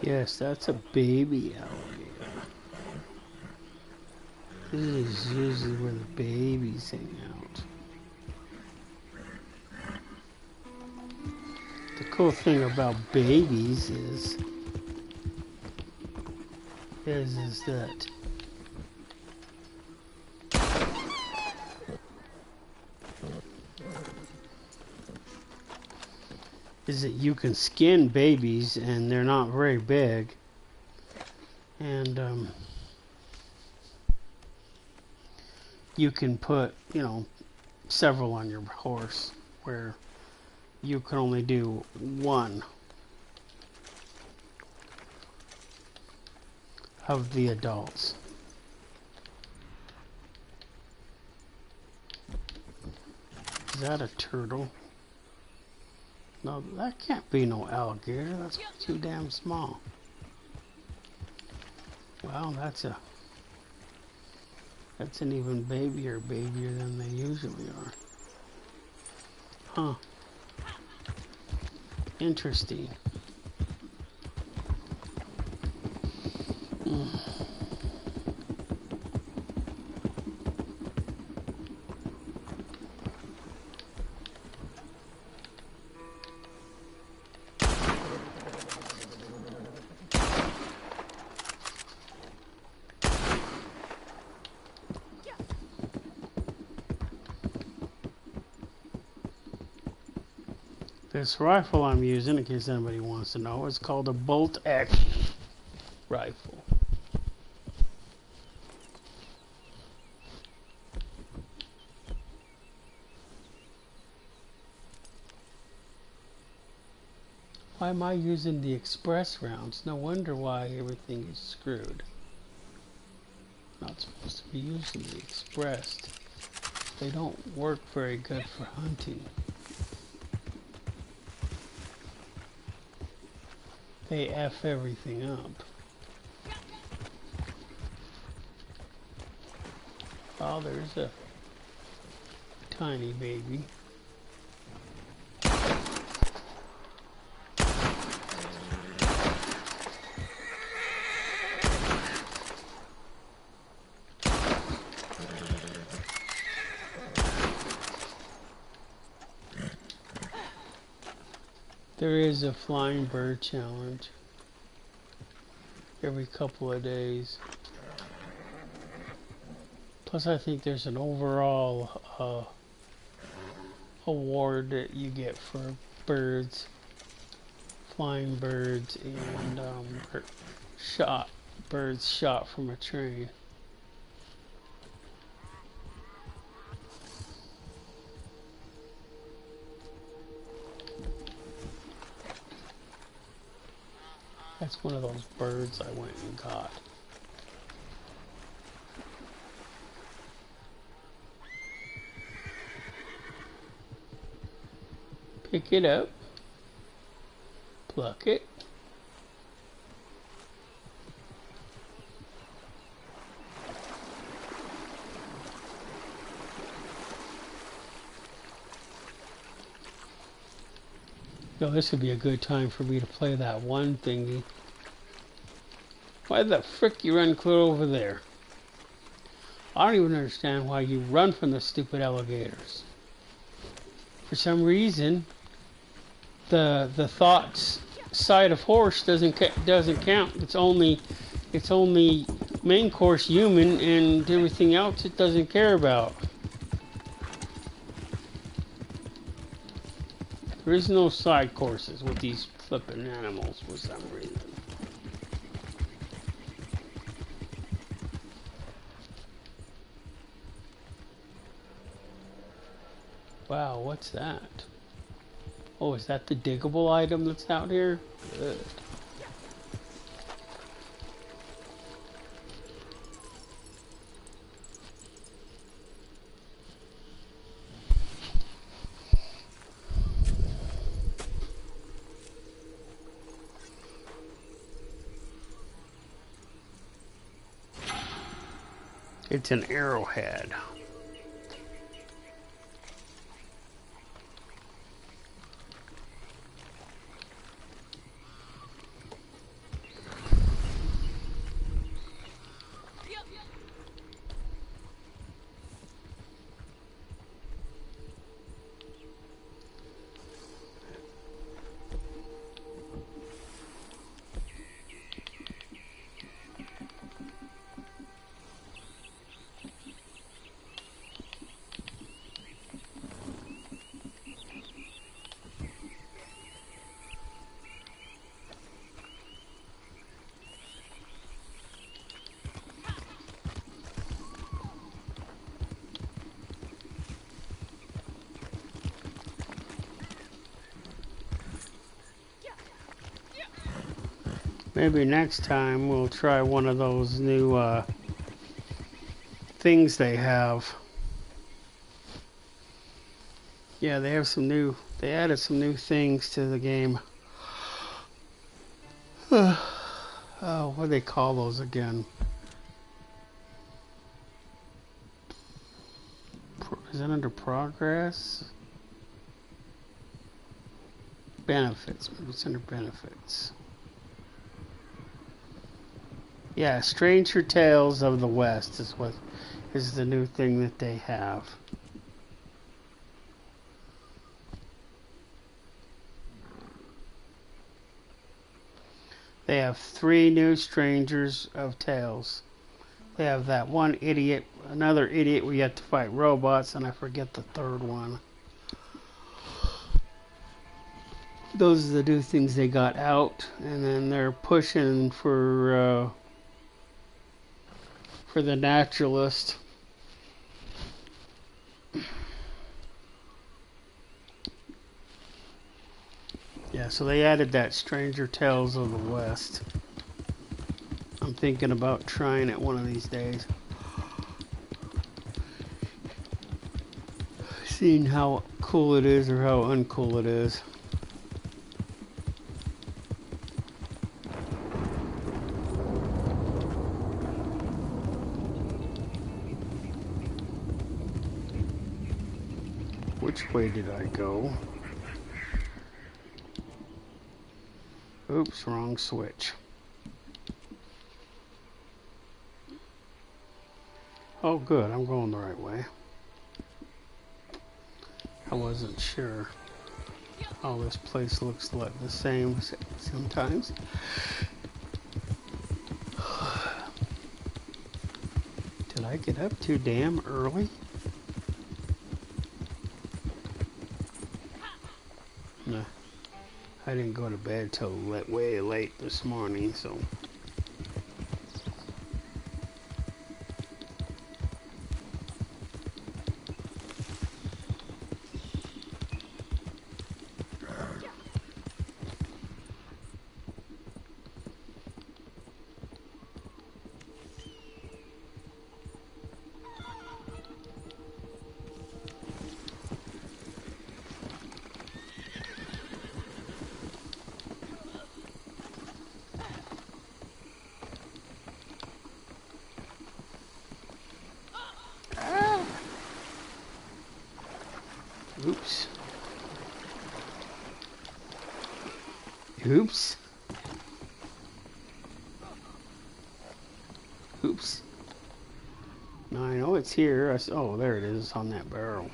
Yes, that's a baby alligator. This is usually where the babies hang out. The cool thing about babies is that you can skin babies and they're not very big, and you can put, you know, several on your horse where you can only do one of the adults. Is that a turtle? No, that can't be no alligator. That's too damn small. Well, that's an even babier than they usually are. Huh. Interesting. This rifle I'm using, in case anybody wants to know, is called a bolt-action rifle. Why am I using the express rounds? No wonder why everything is screwed. Not supposed to be using the expressed. They don't work very good for hunting. They F everything up. Oh, there's a tiny baby. There is a flying bird challenge every couple of days. Plus, I think there's an overall award that you get for birds, flying birds, and birds shot from a train. That's one of those birds I went and got. Pick it up, pluck it. No, this would be a good time for me to play that one thingy. Why the frick you run clear over there? I don't even understand why you run from the stupid alligators. For some reason, the thoughts side of horse doesn't count. It's only main course human, and everything else it doesn't care about. There is no side courses with these flipping animals for some reason. Wow, what's that? Oh, is that the diggable item that's out here? Good. It's an arrowhead. Maybe next time we'll try one of those new things they have. Yeah, they have they added some new things to the game. Oh, what do they call those again? Is it under progress? Benefits. Maybe it's under benefits. Yeah, Stranger Tales of the West is what is the new thing that they have. They have 3 new Strangers of Tales. They have that one idiot, another idiot we have to fight robots, and I forget the third one. Those are the new things they got out, and then they're pushing for the naturalist. Yeah, so they added that Stranger Tales of the West. I'm thinking about trying it one of these days. Seeing how cool it is or how uncool it is. Which way did I go? Oops, wrong switch. Oh good, I'm going the right way. I wasn't sure. Oh, this place looks like the same sometimes. Did I get up too damn early? No. I didn't go to bed till way late this morning, so... Oops. Oops. Oops. Now I know it's here. Oh, there it is on that barrel.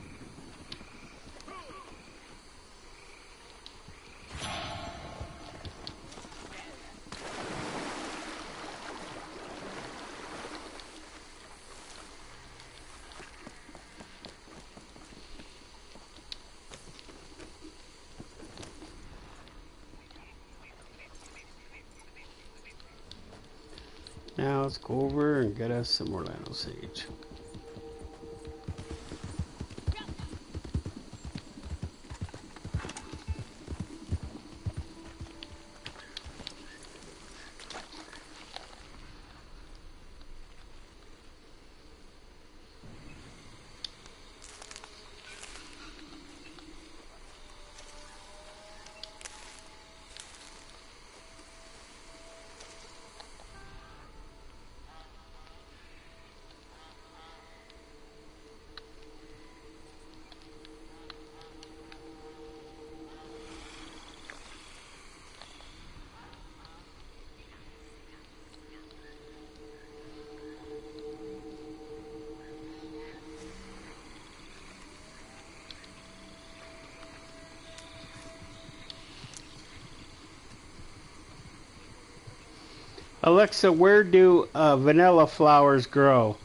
Now let's go over and get us some Orlando sage. Alexa, where do vanilla flowers grow?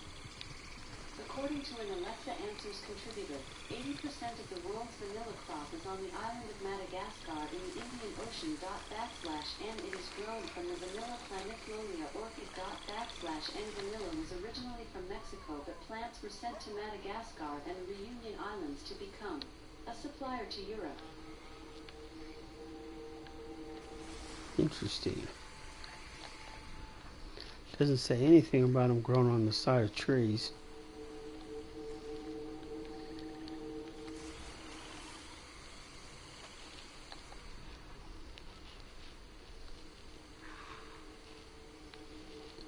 According to an Alexa Answers contributor, 80% of the world's vanilla crop is on the island of Madagascar in the Indian Ocean. And it is grown from the vanilla planiflolia orchid. And vanilla was originally from Mexico, but plants were sent to Madagascar and the Reunion Islands to become a supplier to Europe. Interesting. Doesn't say anything about them growing on the side of trees.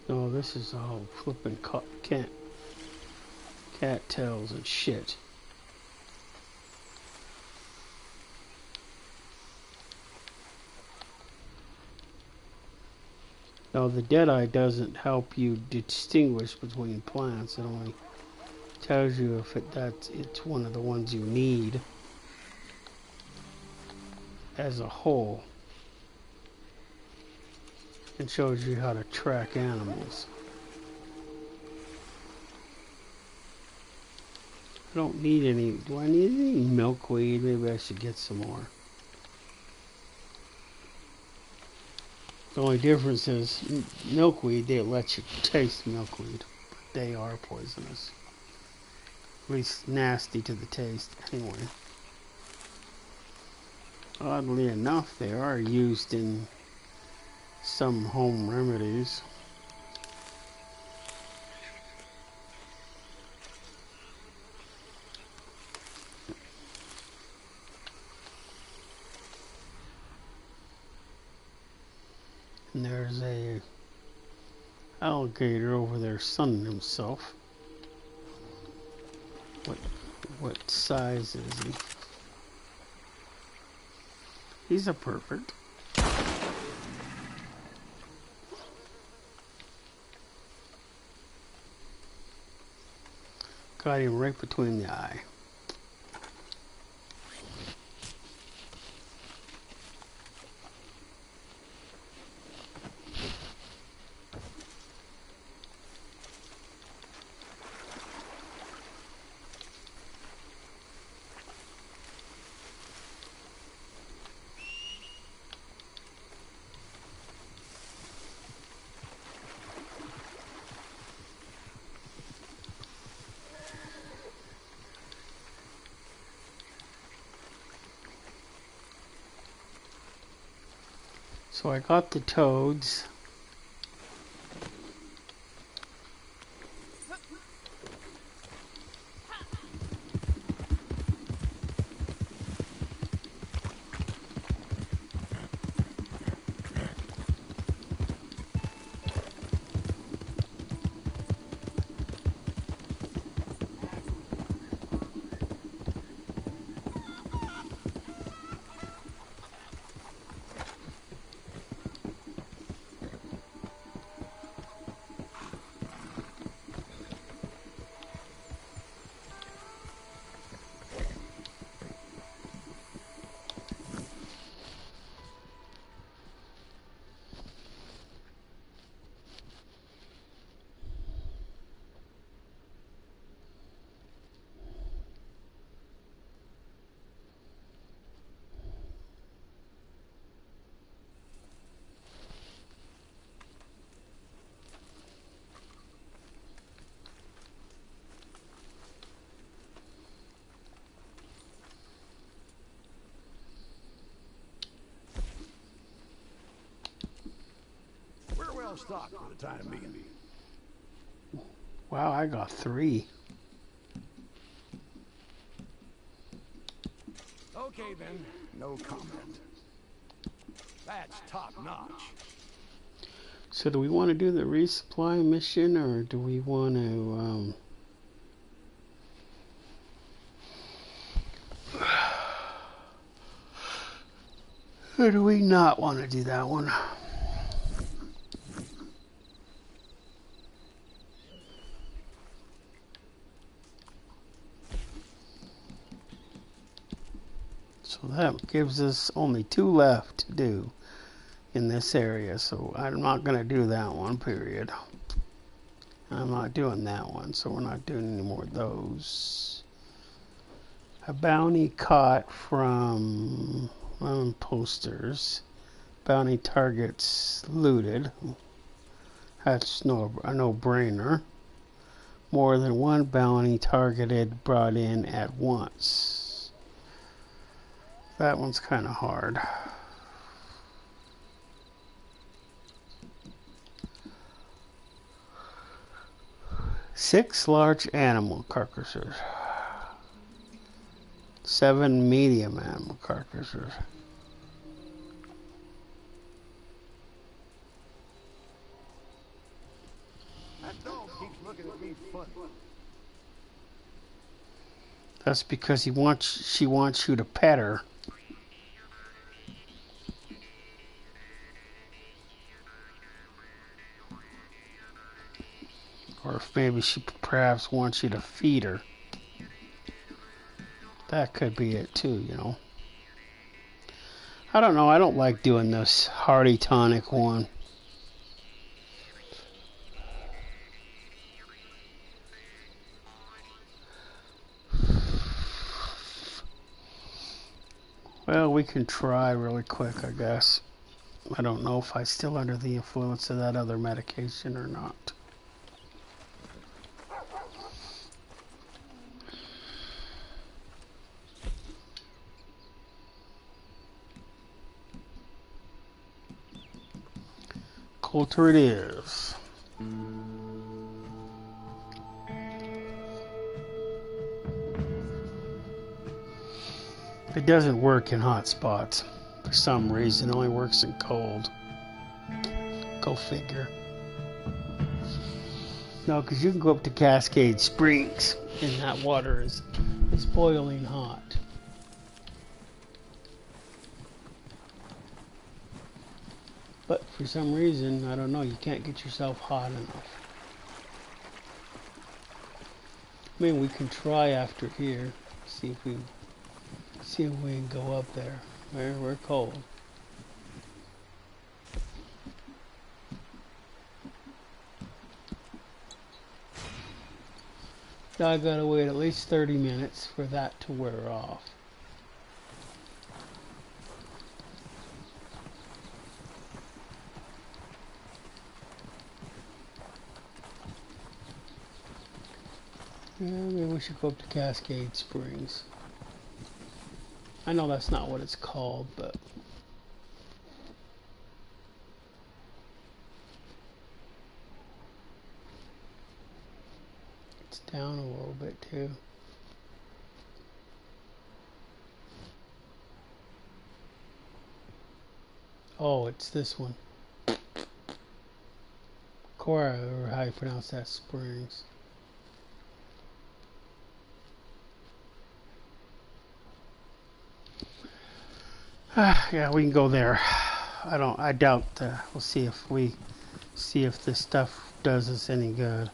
No, this is all flipping cat tails and shit. No, the Deadeye doesn't help you distinguish between plants. It only tells you if it's one of the ones you need as a whole, and shows you how to track animals. I don't need any. Do I need any milkweed? Maybe I should get some more. The only difference is milkweed, they let you taste milkweed. But they are poisonous. At least nasty to the taste anyway. Oddly enough, they are used in some home remedies. And there's a alligator over there sunning himself. What size is he? He's a perfect. Got him right between the eye. So I got the toads. Well stocked for the time being. Wow, I got 3. Okay then, no comment. That's top notch. So do we want to do the resupply mission, or do we want to or do we not want to do that one? So that gives us only 2 left to do in this area, so I'm not going to do that one, period. I'm not doing that one, so we're not doing any more of those. A bounty caught from posters. Bounty targets looted. That's a no-brainer. More than one bounty targeted brought in at once. That one's kind of hard. 6 large animal carcasses. 7 medium animal carcasses. That dog keeps looking at me funny. That's because she wants you to pet her. Or if maybe she perhaps wants you to feed her. That could be it too, you know. I don't know. I don't like doing this hearty tonic one. Well, we can try really quick, I guess. I don't know if I'm still under the influence of that other medication or not. Coulter it is. It doesn't work in hot spots. For some reason, it only works in cold. Go figure. No, because you can go up to Cascade Springs, and that water is boiling hot. But for some reason, I don't know, you can't get yourself hot enough. I mean, we can try after here, see if we can go up there. We're cold. Now I gotta wait at least 30 minutes for that to wear off. Yeah, maybe we should go up to Cascade Springs. I know that's not what it's called, but it's down a little bit too. Oh, it's this one. Cora, or how you pronounce that, Springs. Yeah, we can go there. I doubt, we'll see if this stuff does us any good.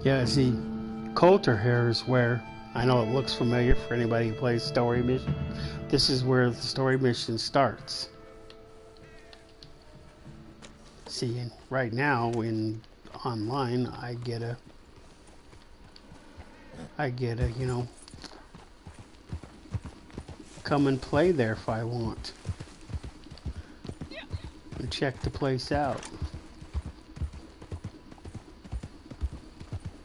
Yeah, see, Coulter here is where, I know it looks familiar for anybody who plays story mission. This is where the story mission starts. See, right now in online, I get a, you know, come and play there if I want. And check the place out.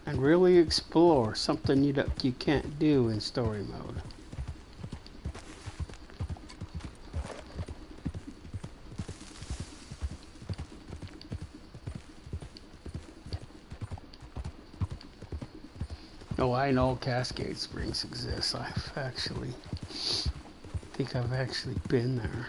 And really explore something you can't do in story mode. Oh, I know Cascade Springs exists. I think I've actually been there.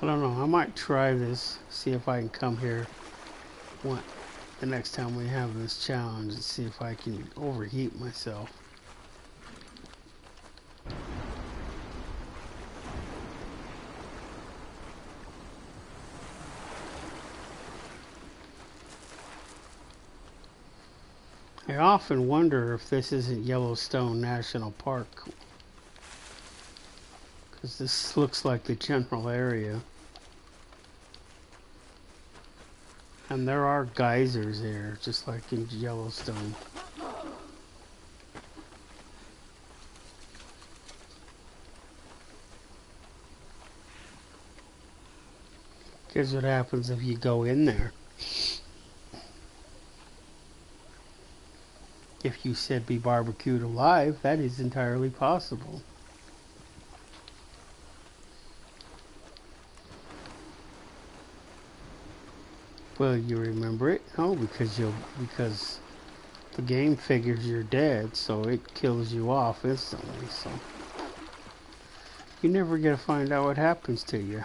I don't know, I might try this, see if I can come here the next time we have this challenge and see if I can overheat myself. I often wonder if this isn't Yellowstone National Park, because this looks like the general area. And there are geysers here, just like in Yellowstone. Here's what happens if you go in there. If you said be barbecued alive, that is entirely possible. Well, you remember it? No, because the game figures you're dead, so it kills you off instantly. So you never get to find out what happens to you.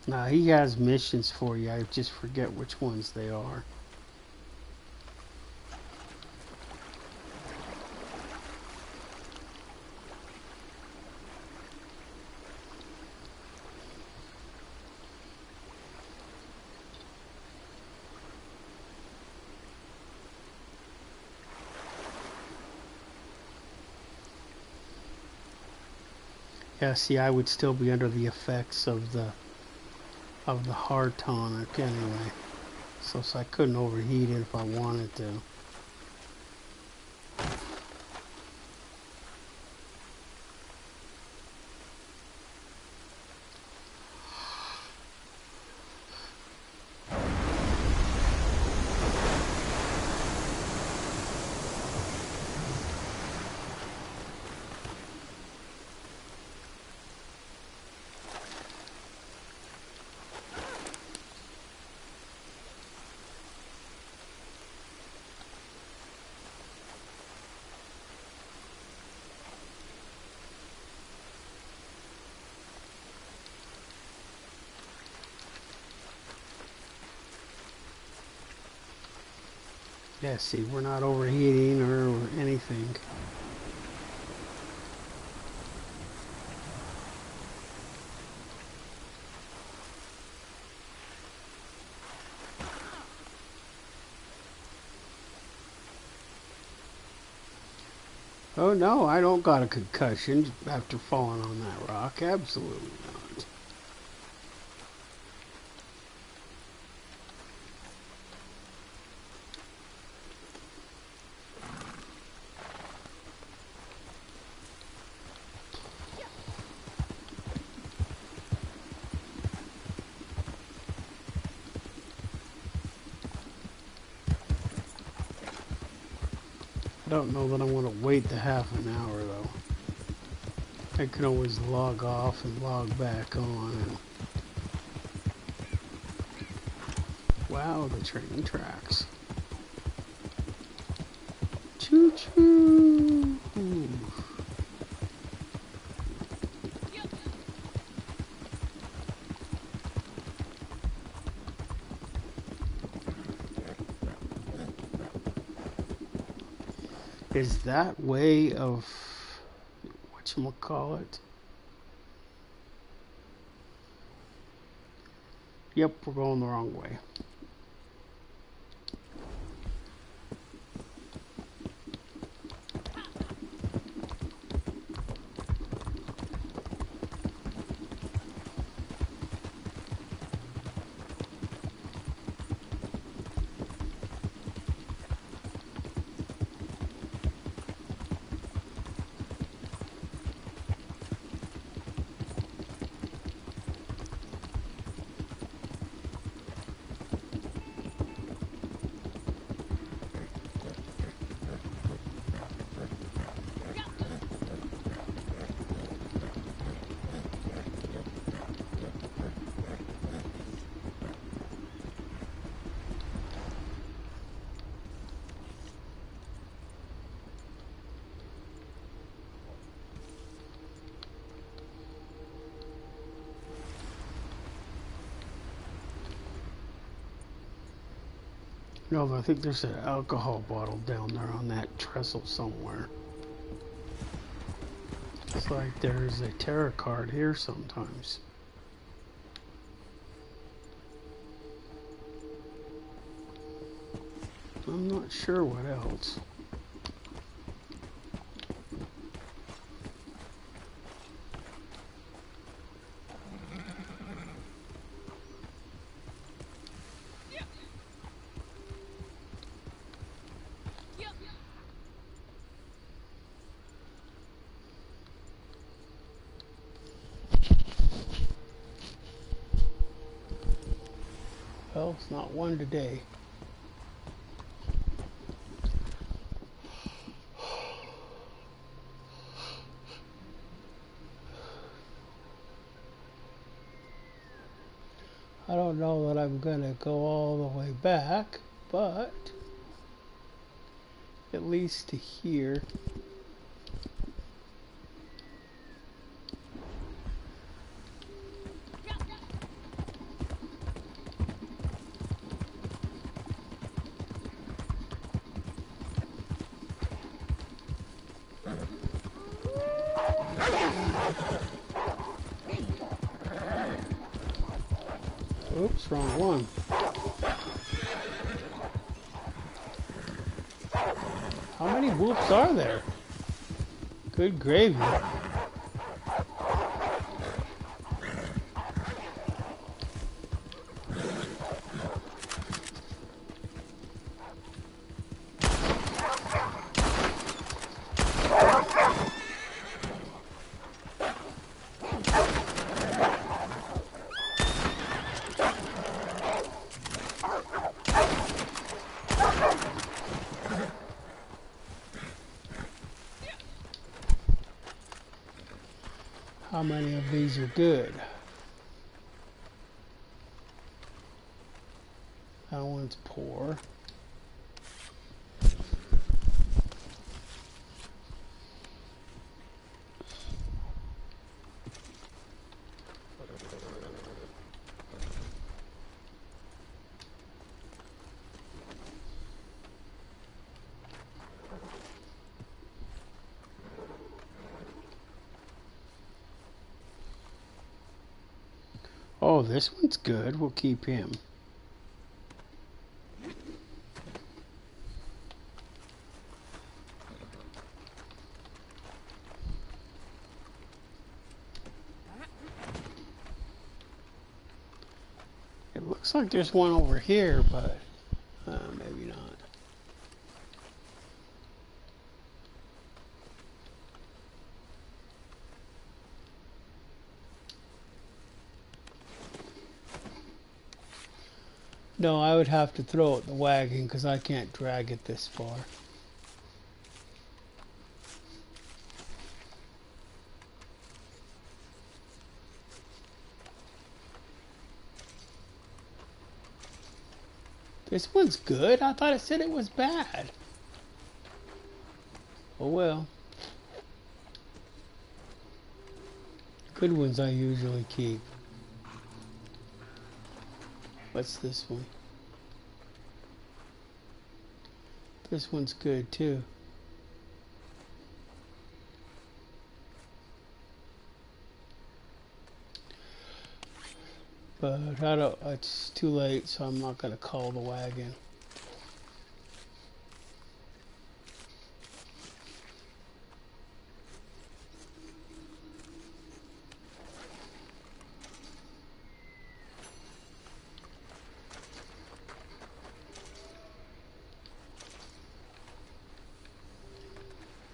Now he has missions for you. I just forget which ones they are. Yeah, see, I would still be under the effects of the hard tonic anyway. So I couldn't overheat it if I wanted to. Yeah, see, we're not overheating or anything. Oh no, I don't got a concussion after falling on that rock. Absolutely not. I don't know that I want to wait the half an hour though. I can always log off and log back on. And wow, the train tracks. Choo choo. Is that way of whatchamacallit? Yep, we're going the wrong way. No, I think there's an alcohol bottle down there on that trestle somewhere. Looks like there's a tarot card here sometimes. I'm not sure what else. Well, it's not one today. I don't know that I'm gonna go all the way back, but at least to here. Oops, wrong one. How many whoops are there? Good gravy. How many of these are good? That one's poor. Oh, this one's good. We'll keep him. It looks like there's one over here, but maybe not. No, I would have to throw it in the wagon because I can't drag it this far. This one's good. I thought it said it was bad. Oh well. Good ones I usually keep. What's this one? This one's good too. But I don't, it's too late, so I'm not gonna call the wagon.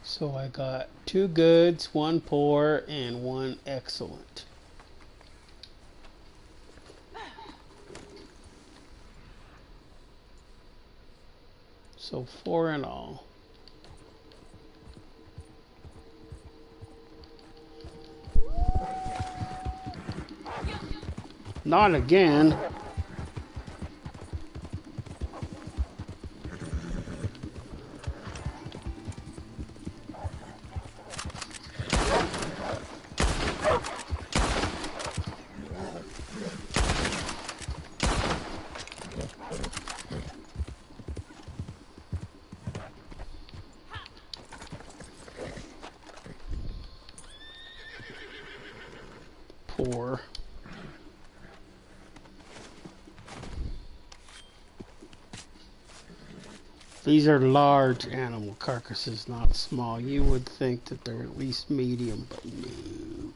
So I got 2 goods, 1 poor, and 1 excellent. So 4 in all. Not again. 4. These are large animal carcasses, not small. You would think that they're at least medium, but no.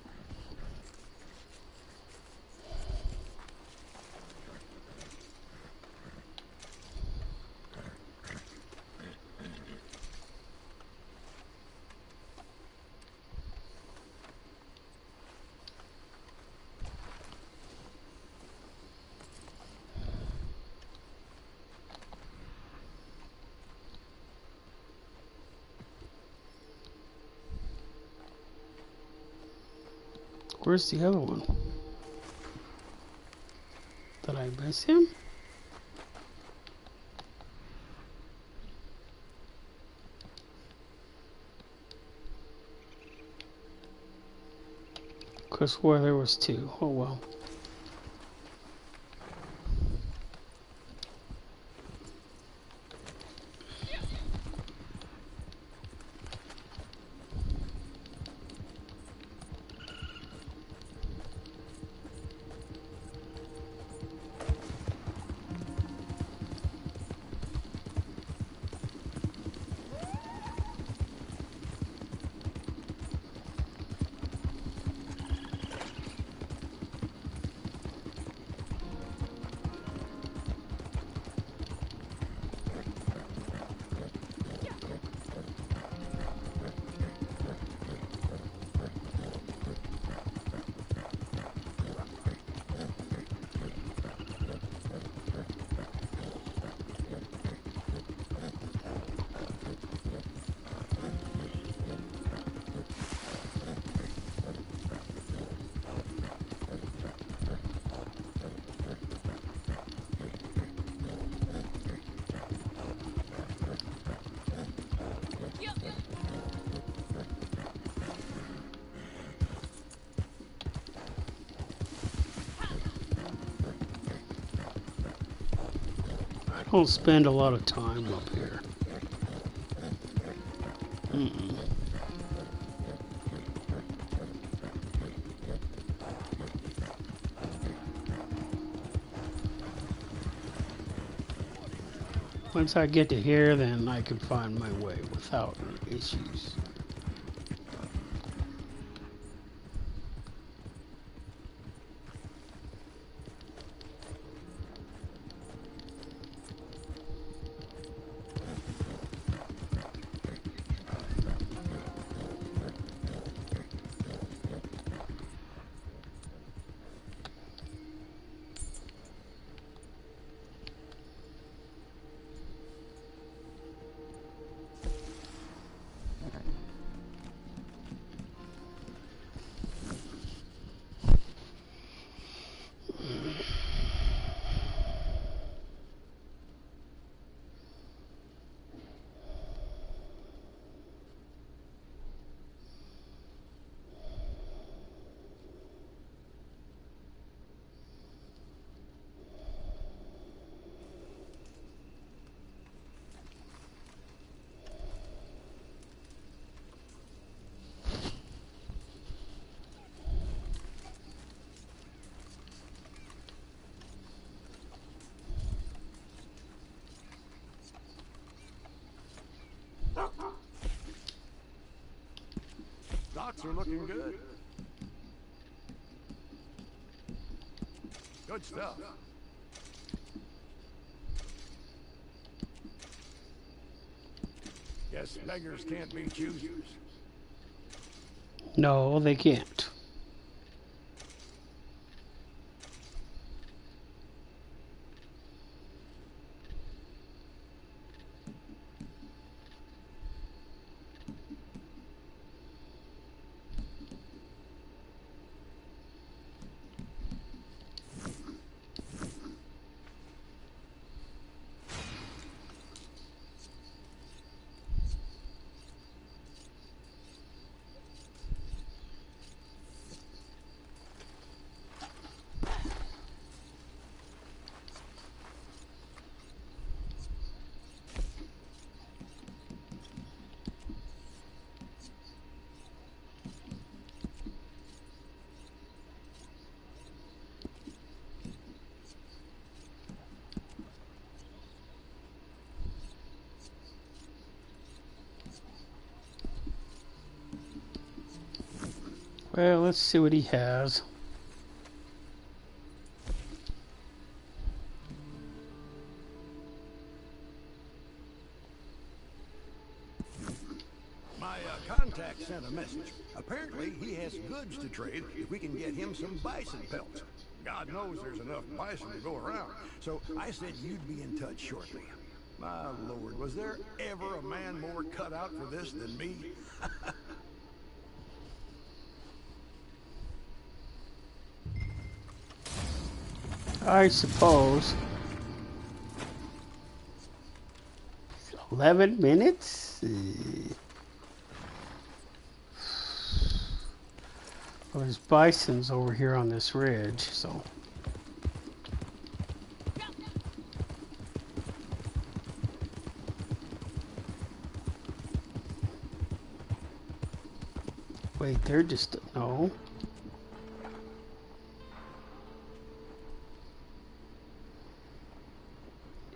Where's the other one? Did I miss him? Cause where there was 2. Oh well. I don't spend a lot of time up here. Mm-mm. Once I get to here, then I can find my way without issues. Docks are looking good. Good stuff. Guess beggars can't be choosers. No, they can't. Well, let's see what he has. My contact sent a message. Apparently, he has goods to trade if we can get him some bison pelts. God knows there's enough bison to go around, so I said you'd be in touch shortly. My lord, was there ever a man more cut out for this than me? I suppose. 11 minutes? Well, there's bisons over here on this ridge, so. Wait, they're just, no.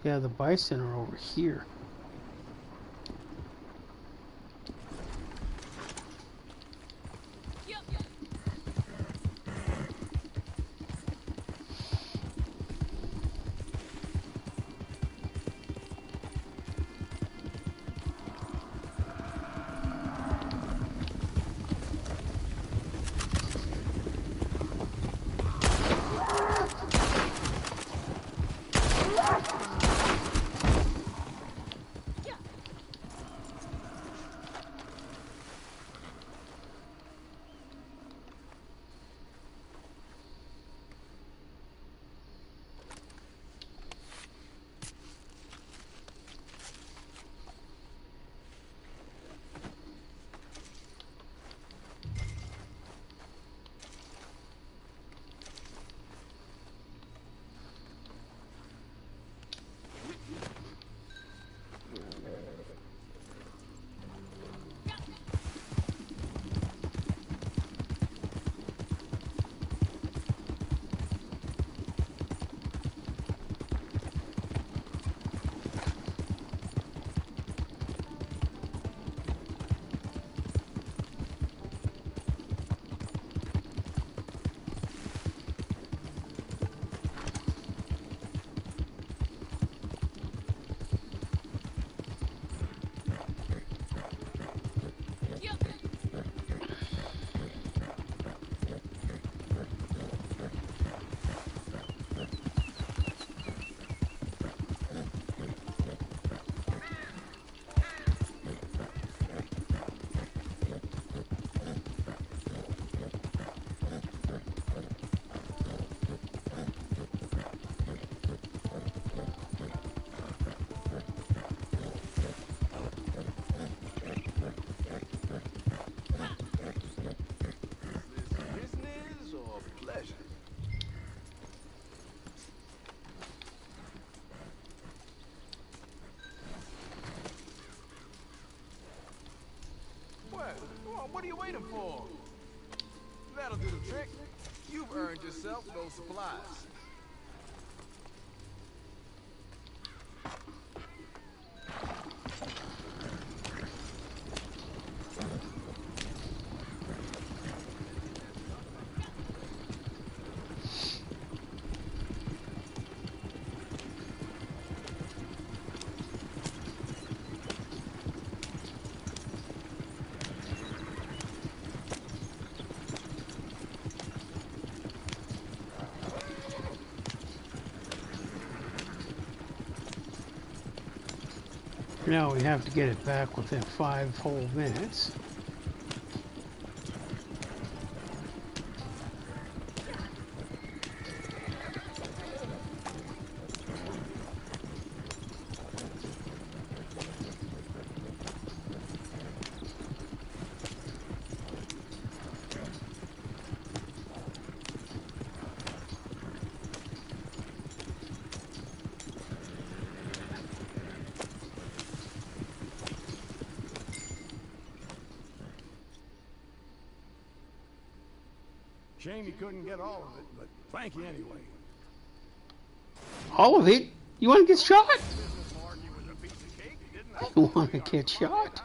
Yeah, the bison are over here. Business or pleasure? Well, come on, what are you waiting for? That'll do the trick. You've earned yourself those supplies. Now we have to get it back within 5 whole minutes. Shame you couldn't get all of it, but thank you anyway. All of it? You want to get shot? Business mark, you was a piece of cake, didn't I? You want to get shot?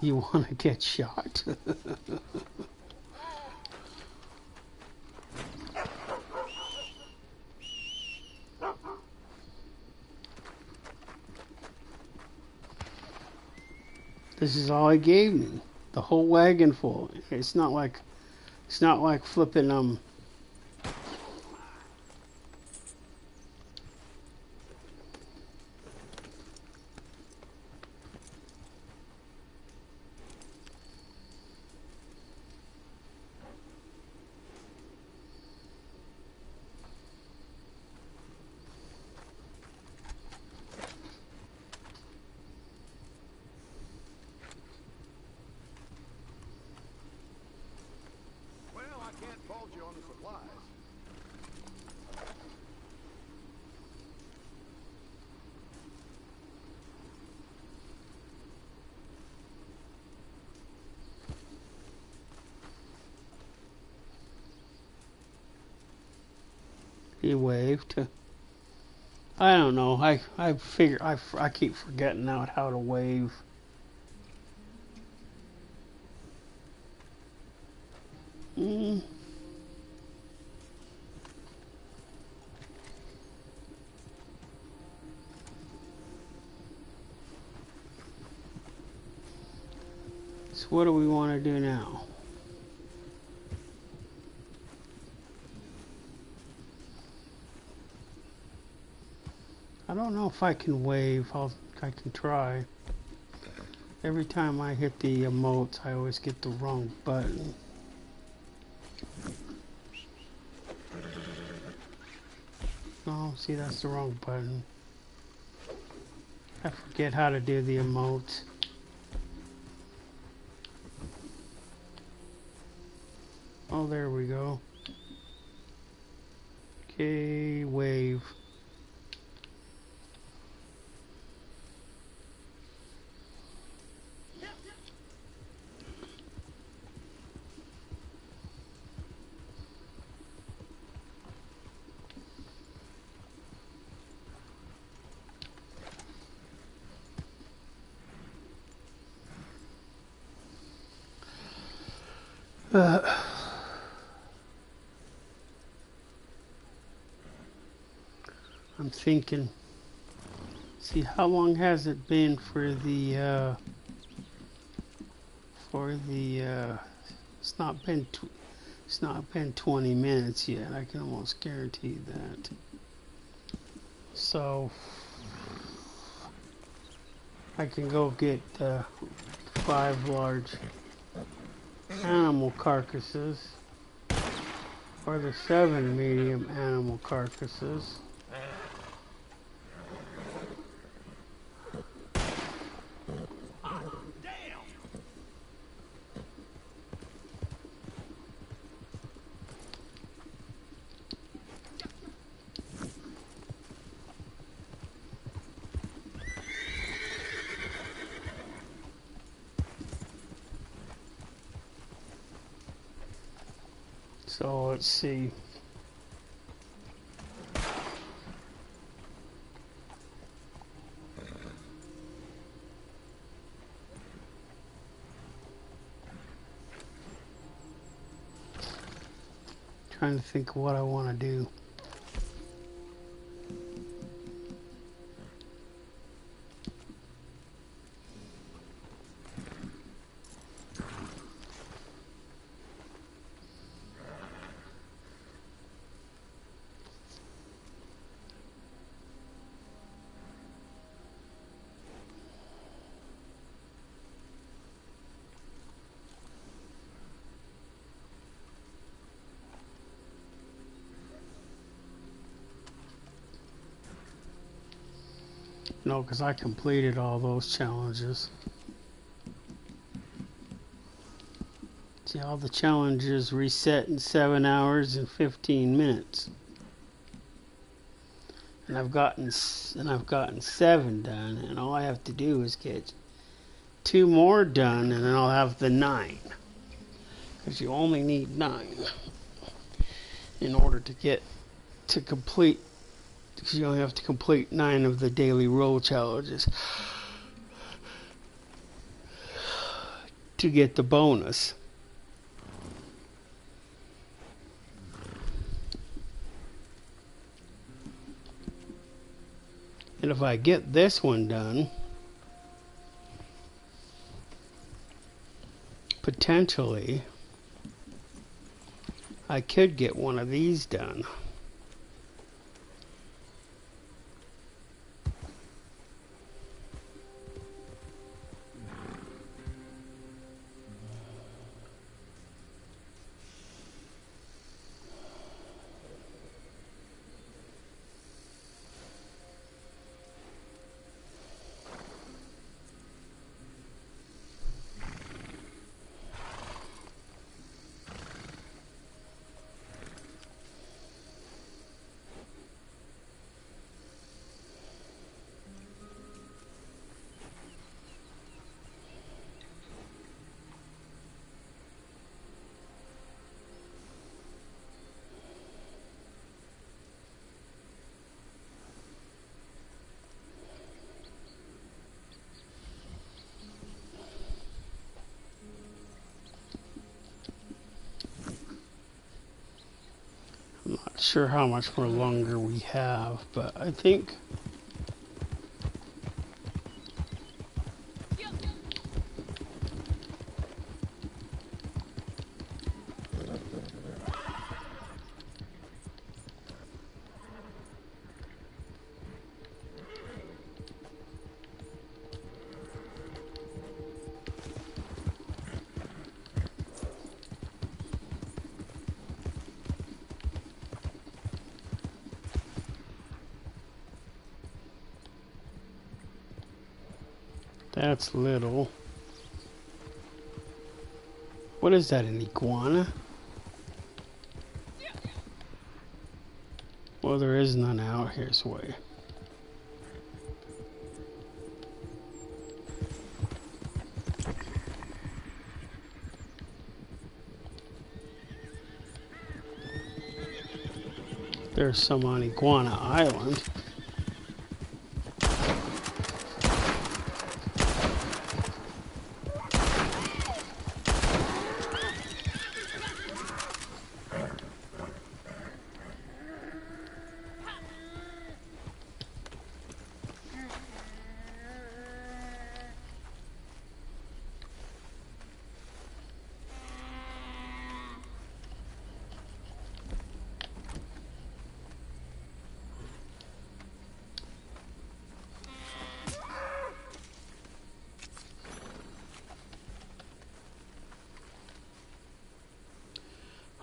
You want to get shot? This is all he gave me. The whole wagon full. It's not like flipping Well, I can't fault you on the supplies. He waved. I don't know. I figure I keep forgetting out how to wave. Mm. So what do we want to do now? I don't know if I can wave. I can try. Every time I hit the emotes, I always get the wrong button. Oh, see, that's the wrong button. I forget how to do the emotes. Oh, there we go. Okay, wave. I'm thinking. See, how long has it been for the? It's not been. It's not been 20 minutes yet. I can almost guarantee that. So I can go get 5 large animal carcasses, or the 7 medium animal carcasses. So let's see. Trying to think of what I want to do. No, because I completed all those challenges. See, all the challenges reset in 7 hours and 15 minutes. And I've gotten 7 done, and all I have to do is get 2 more done, and then I'll have the 9. Because you only need 9 in order to complete. Because you only have to complete 9 of the daily roll challenges. to get the bonus. And if I get this one done, potentially I could get one of these done. Not sure how much more longer we have, but I think that's little. What is that, an iguana? Well, there is none out here's way. There's some on Iguana Island.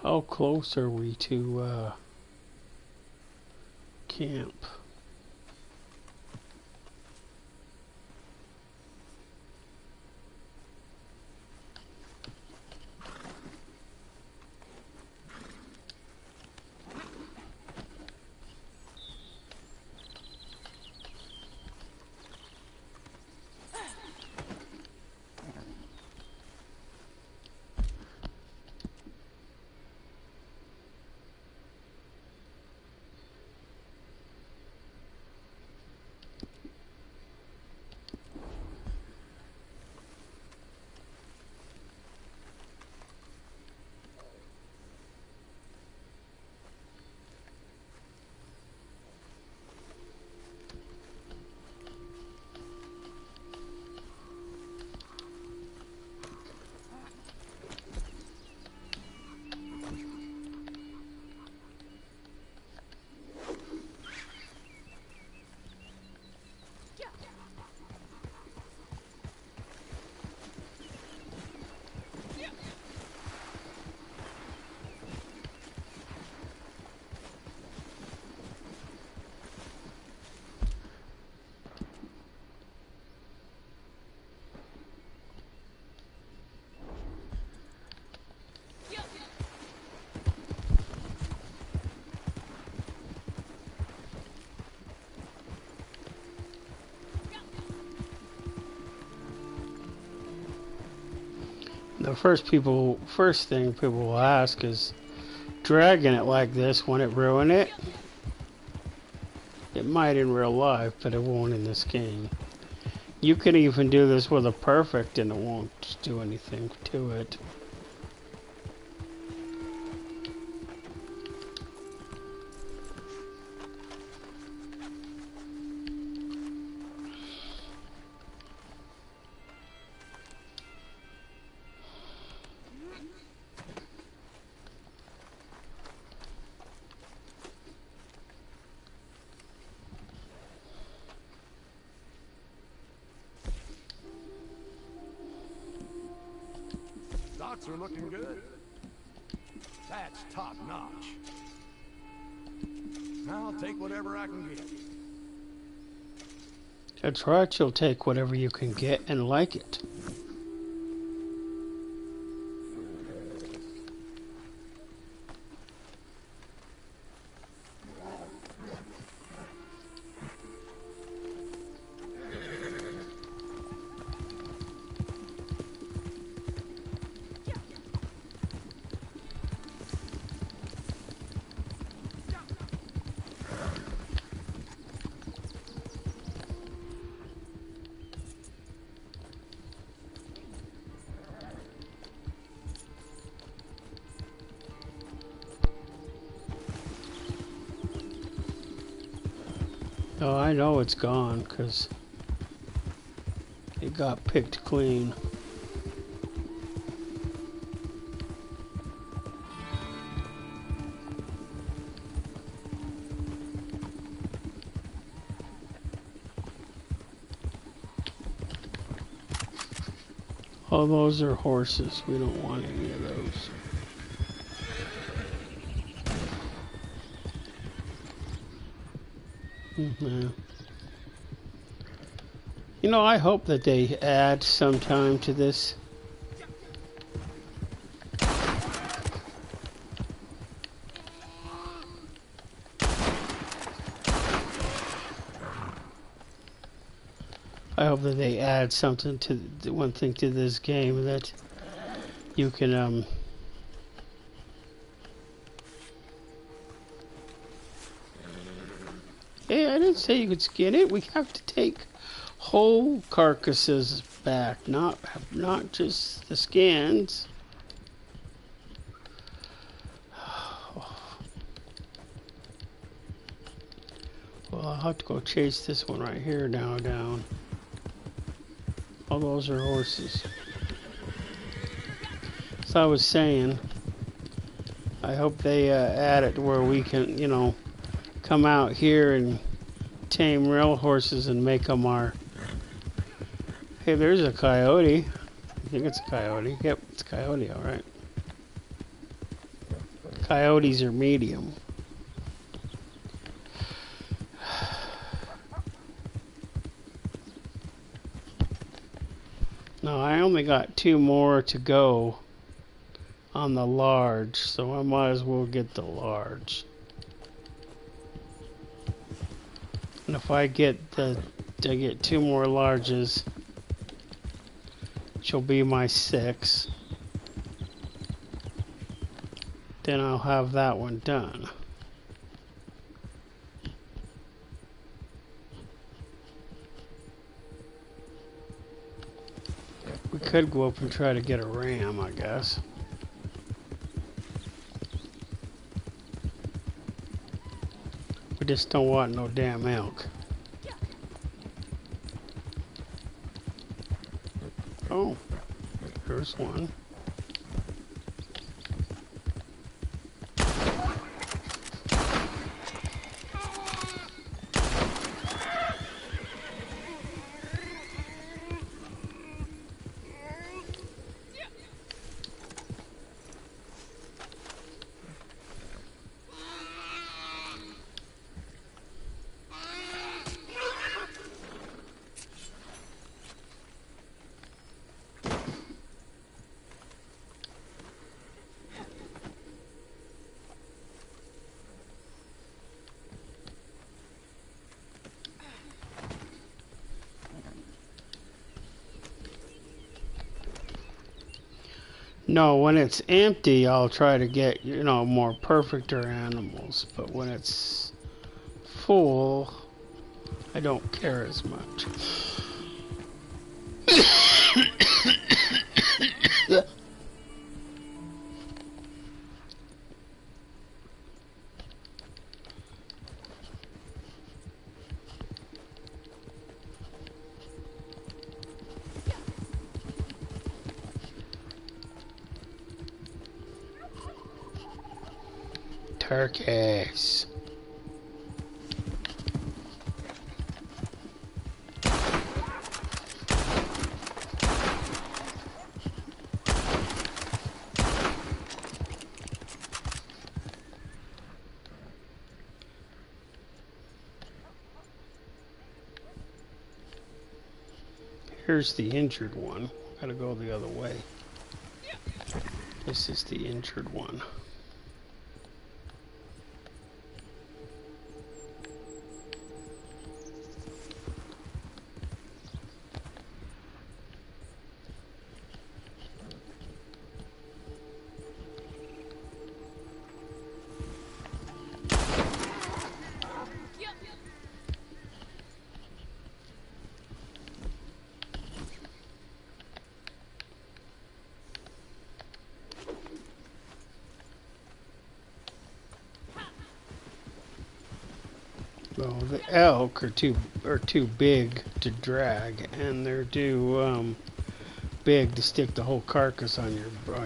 How close are we to camp? The first thing people will ask is, dragging it like this, won't it ruin it? It might in real life, but it won't in this game. You can even do this with a perfect and it won't do anything to it. Docks are looking good. That's top notch. I'll take whatever I can get. That's right, you'll take whatever you can get and like it. Oh, I know it's gone because it got picked clean. Oh, those are horses. We don't want any of those. Mm-hmm. You know, I hope that they add some time to this. I hope that they add something to one thing to this game that you can Hey, I didn't say you could skin it. We have to take whole carcasses back, not just the skins. Well, I'll have to go chase this one right here now down. All those are horses. So I was saying, I hope they add it where we can, you know, come out here and tame real horses and make them our... Hey, there's a coyote. I think it's a coyote. Yep, it's a coyote, alright. Coyotes are medium. No, I only got 2 more to go on the large, so I might as well get the large. And if I get I get 2 more larges, which will be my 6, then I'll have that one done. We could go up and try to get a ram, I guess. We just don't want no damn elk. Oh, here's one. No, when it's empty, I'll try to get, you know, more perfecter animals. But when it's full, I don't care as much. Turkeys. Here's the injured one. Gotta go the other way. This is the injured one. Well, the elk are too big to drag, and they're too big to stick the whole carcass on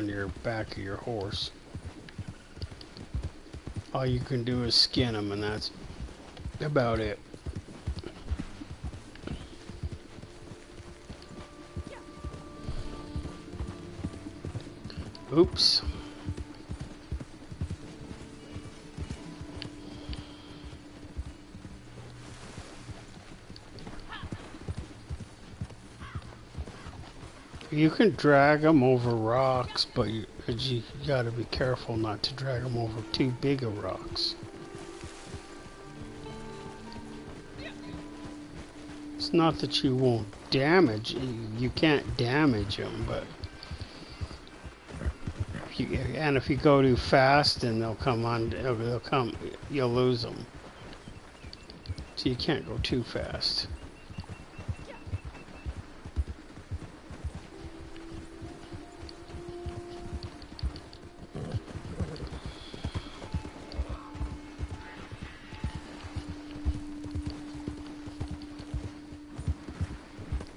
your back of your horse. All you can do is skin them, and that's about it. Oops. You can drag them over rocks, but you gotta be careful not to drag them over too big of rocks. It's not that you won't damage, you can't damage them, but if you go too fast, then you'll lose them. So you can't go too fast.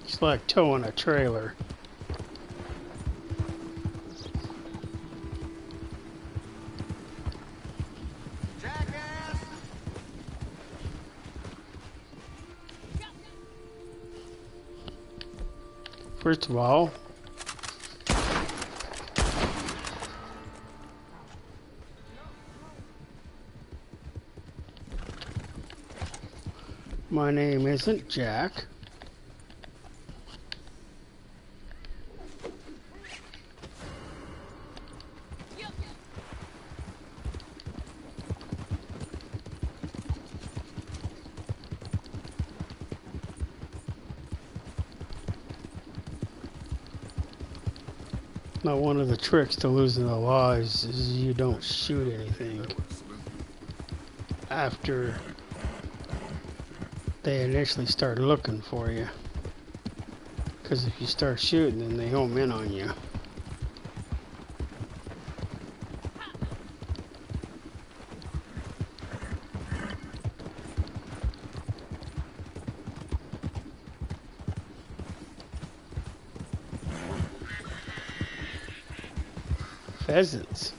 It's like towing a trailer. Jackass! First of all, my name isn't Jack. Now, one of the tricks to losing the lives is you don't shoot anything after they initially start looking for you. Because if you start shooting, then they home in on you. Pheasants.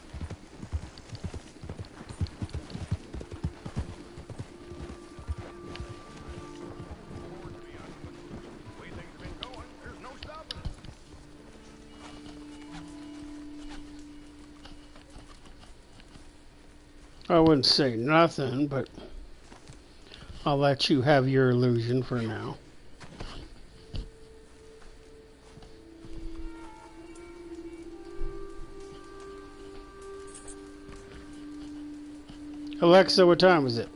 I wouldn't say nothing, but I'll let you have your illusion for now. Alexa, what time is it?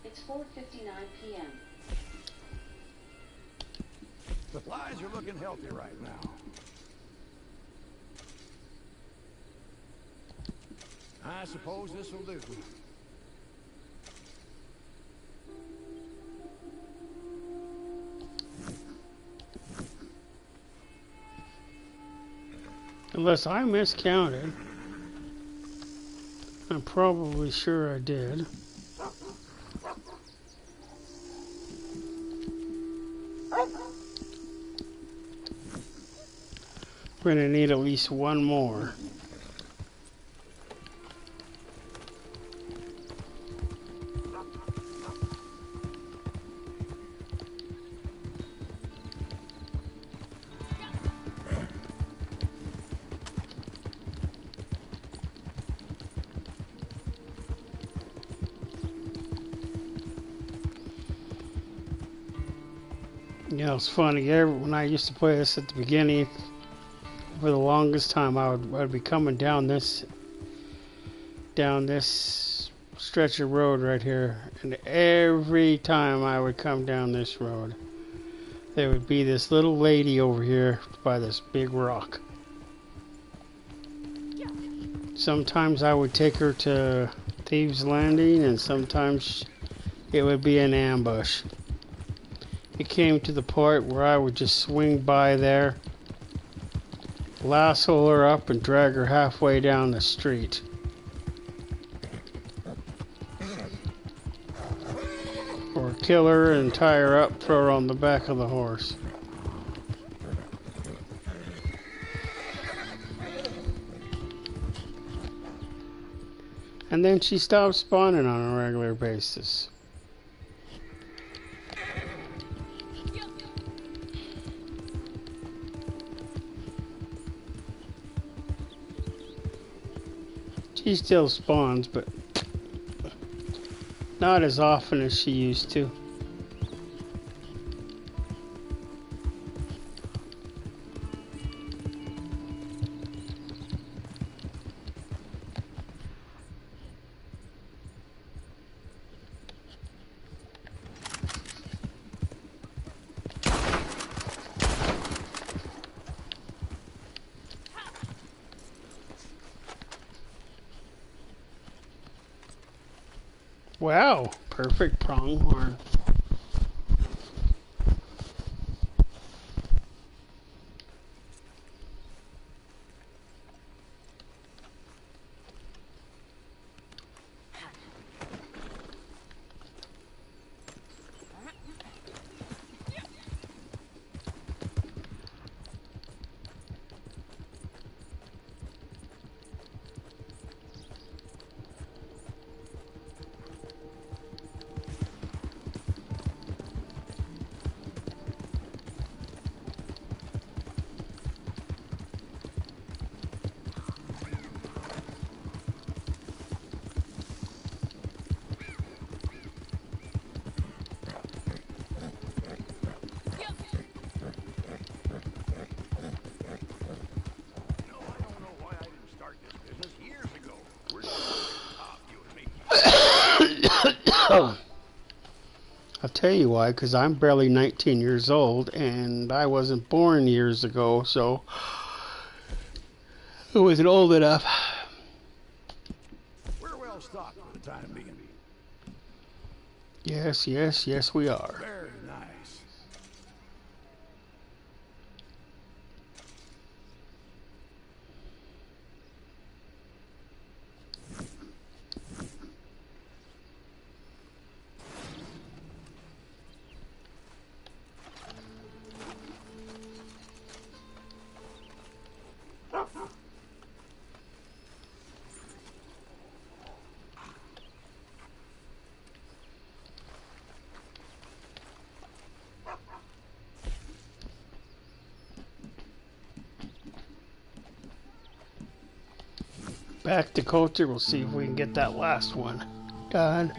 It's 4:59 p.m. The flies are looking healthy right now. I suppose this will do. Unless I miscounted. I'm probably sure I did. We're going to need at least one more. You know, it's funny. When I used to play this at the beginning, for the longest time, I'd be coming down this stretch of road right here, and every time I would come down this road, there would be this little lady over here by this big rock. Sometimes I would take her to Thieves Landing, and sometimes it would be an ambush. It came to the part where I would just swing by there, lasso her up, and drag her halfway down the street. Or kill her and tie her up, throw her on the back of the horse. And then she stopped spawning on a regular basis. She still spawns, but not as often as she used to. Wow, perfect pronghorn. I'll tell you why, because I'm barely 19 years old, and I wasn't born years ago, so I wasn't old enough. We're well stocked for the time being. Yes, yes, yes, we are. Very nice. Back to culture, we'll see if we can get that last one done.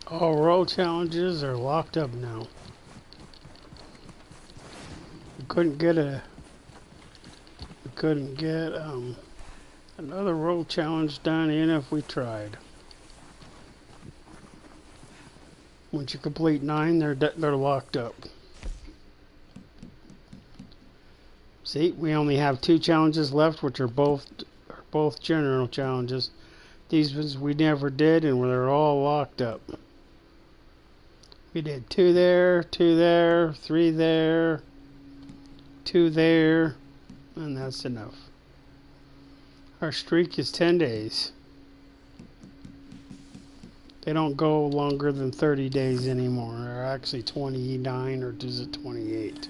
All role challenges are locked up now. We couldn't get another role challenge done even if we tried. Once you complete 9, they're locked up. See, we only have 2 challenges left, which are both general challenges. These ones we never did, and they're all locked up. We did 2 there, 2 there, 3 there, 2 there, and that's enough. Our streak is 10 days. They don't go longer than 30 days anymore. They're actually 29, or is it 28?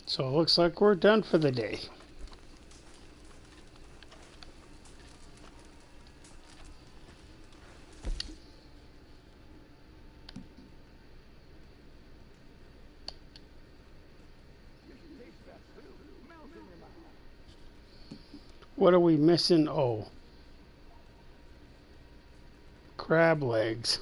So it looks like we're done for the day. What are we missing? Oh, crab legs.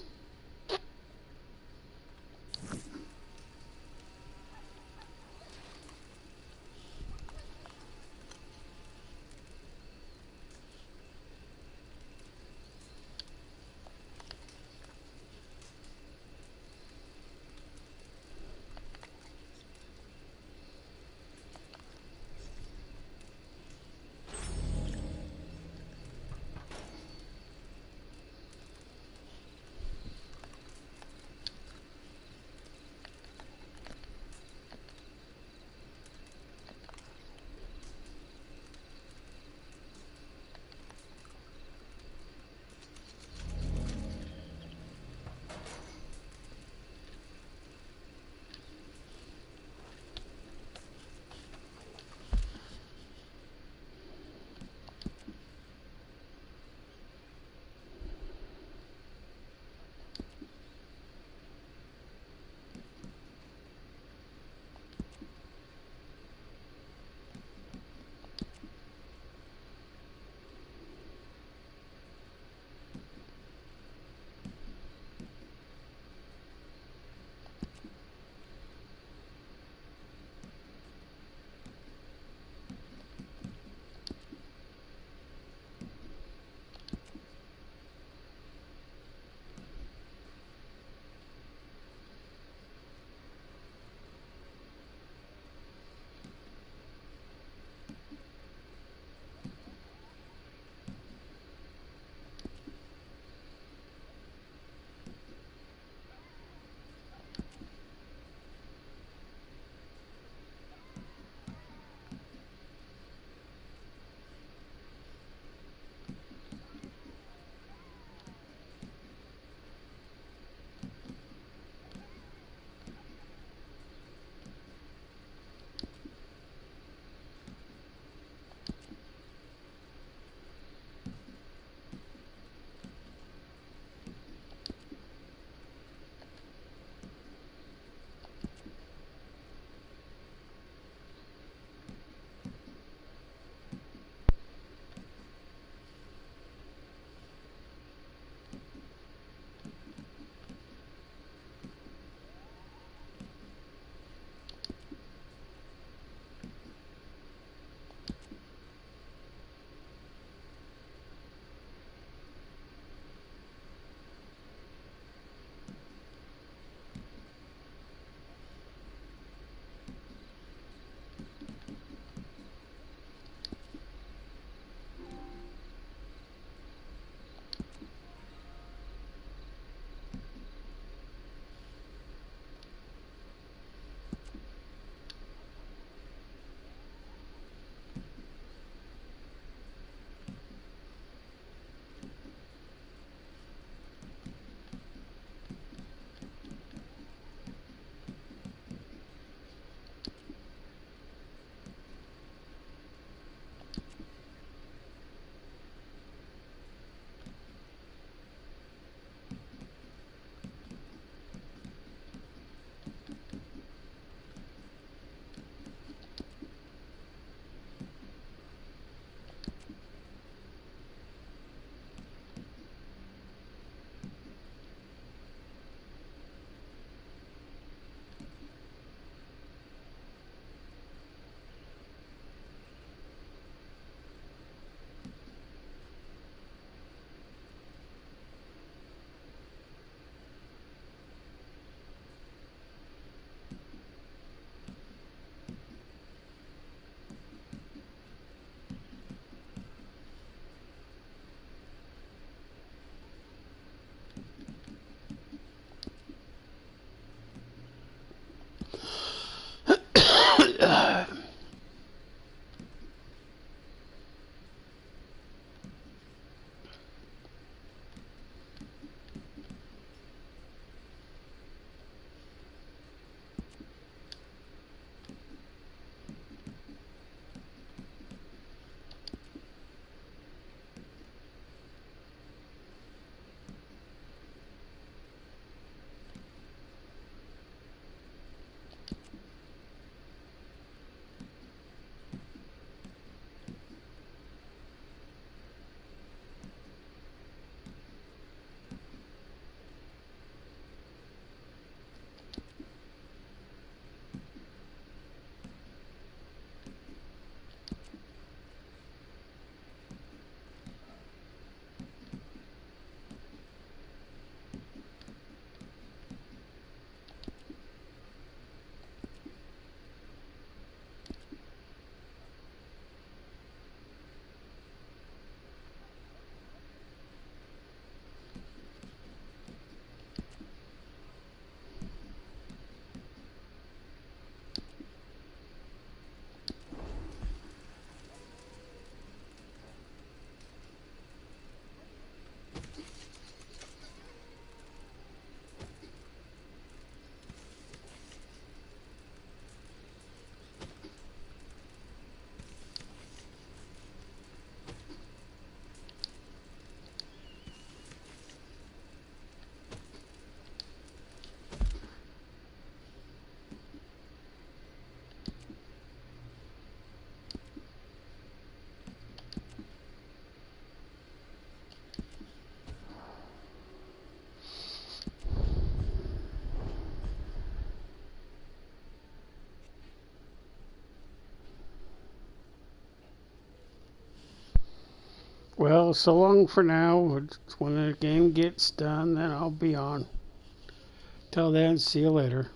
Well, so long for now. When the game gets done, then I'll be on. Till then, see you later.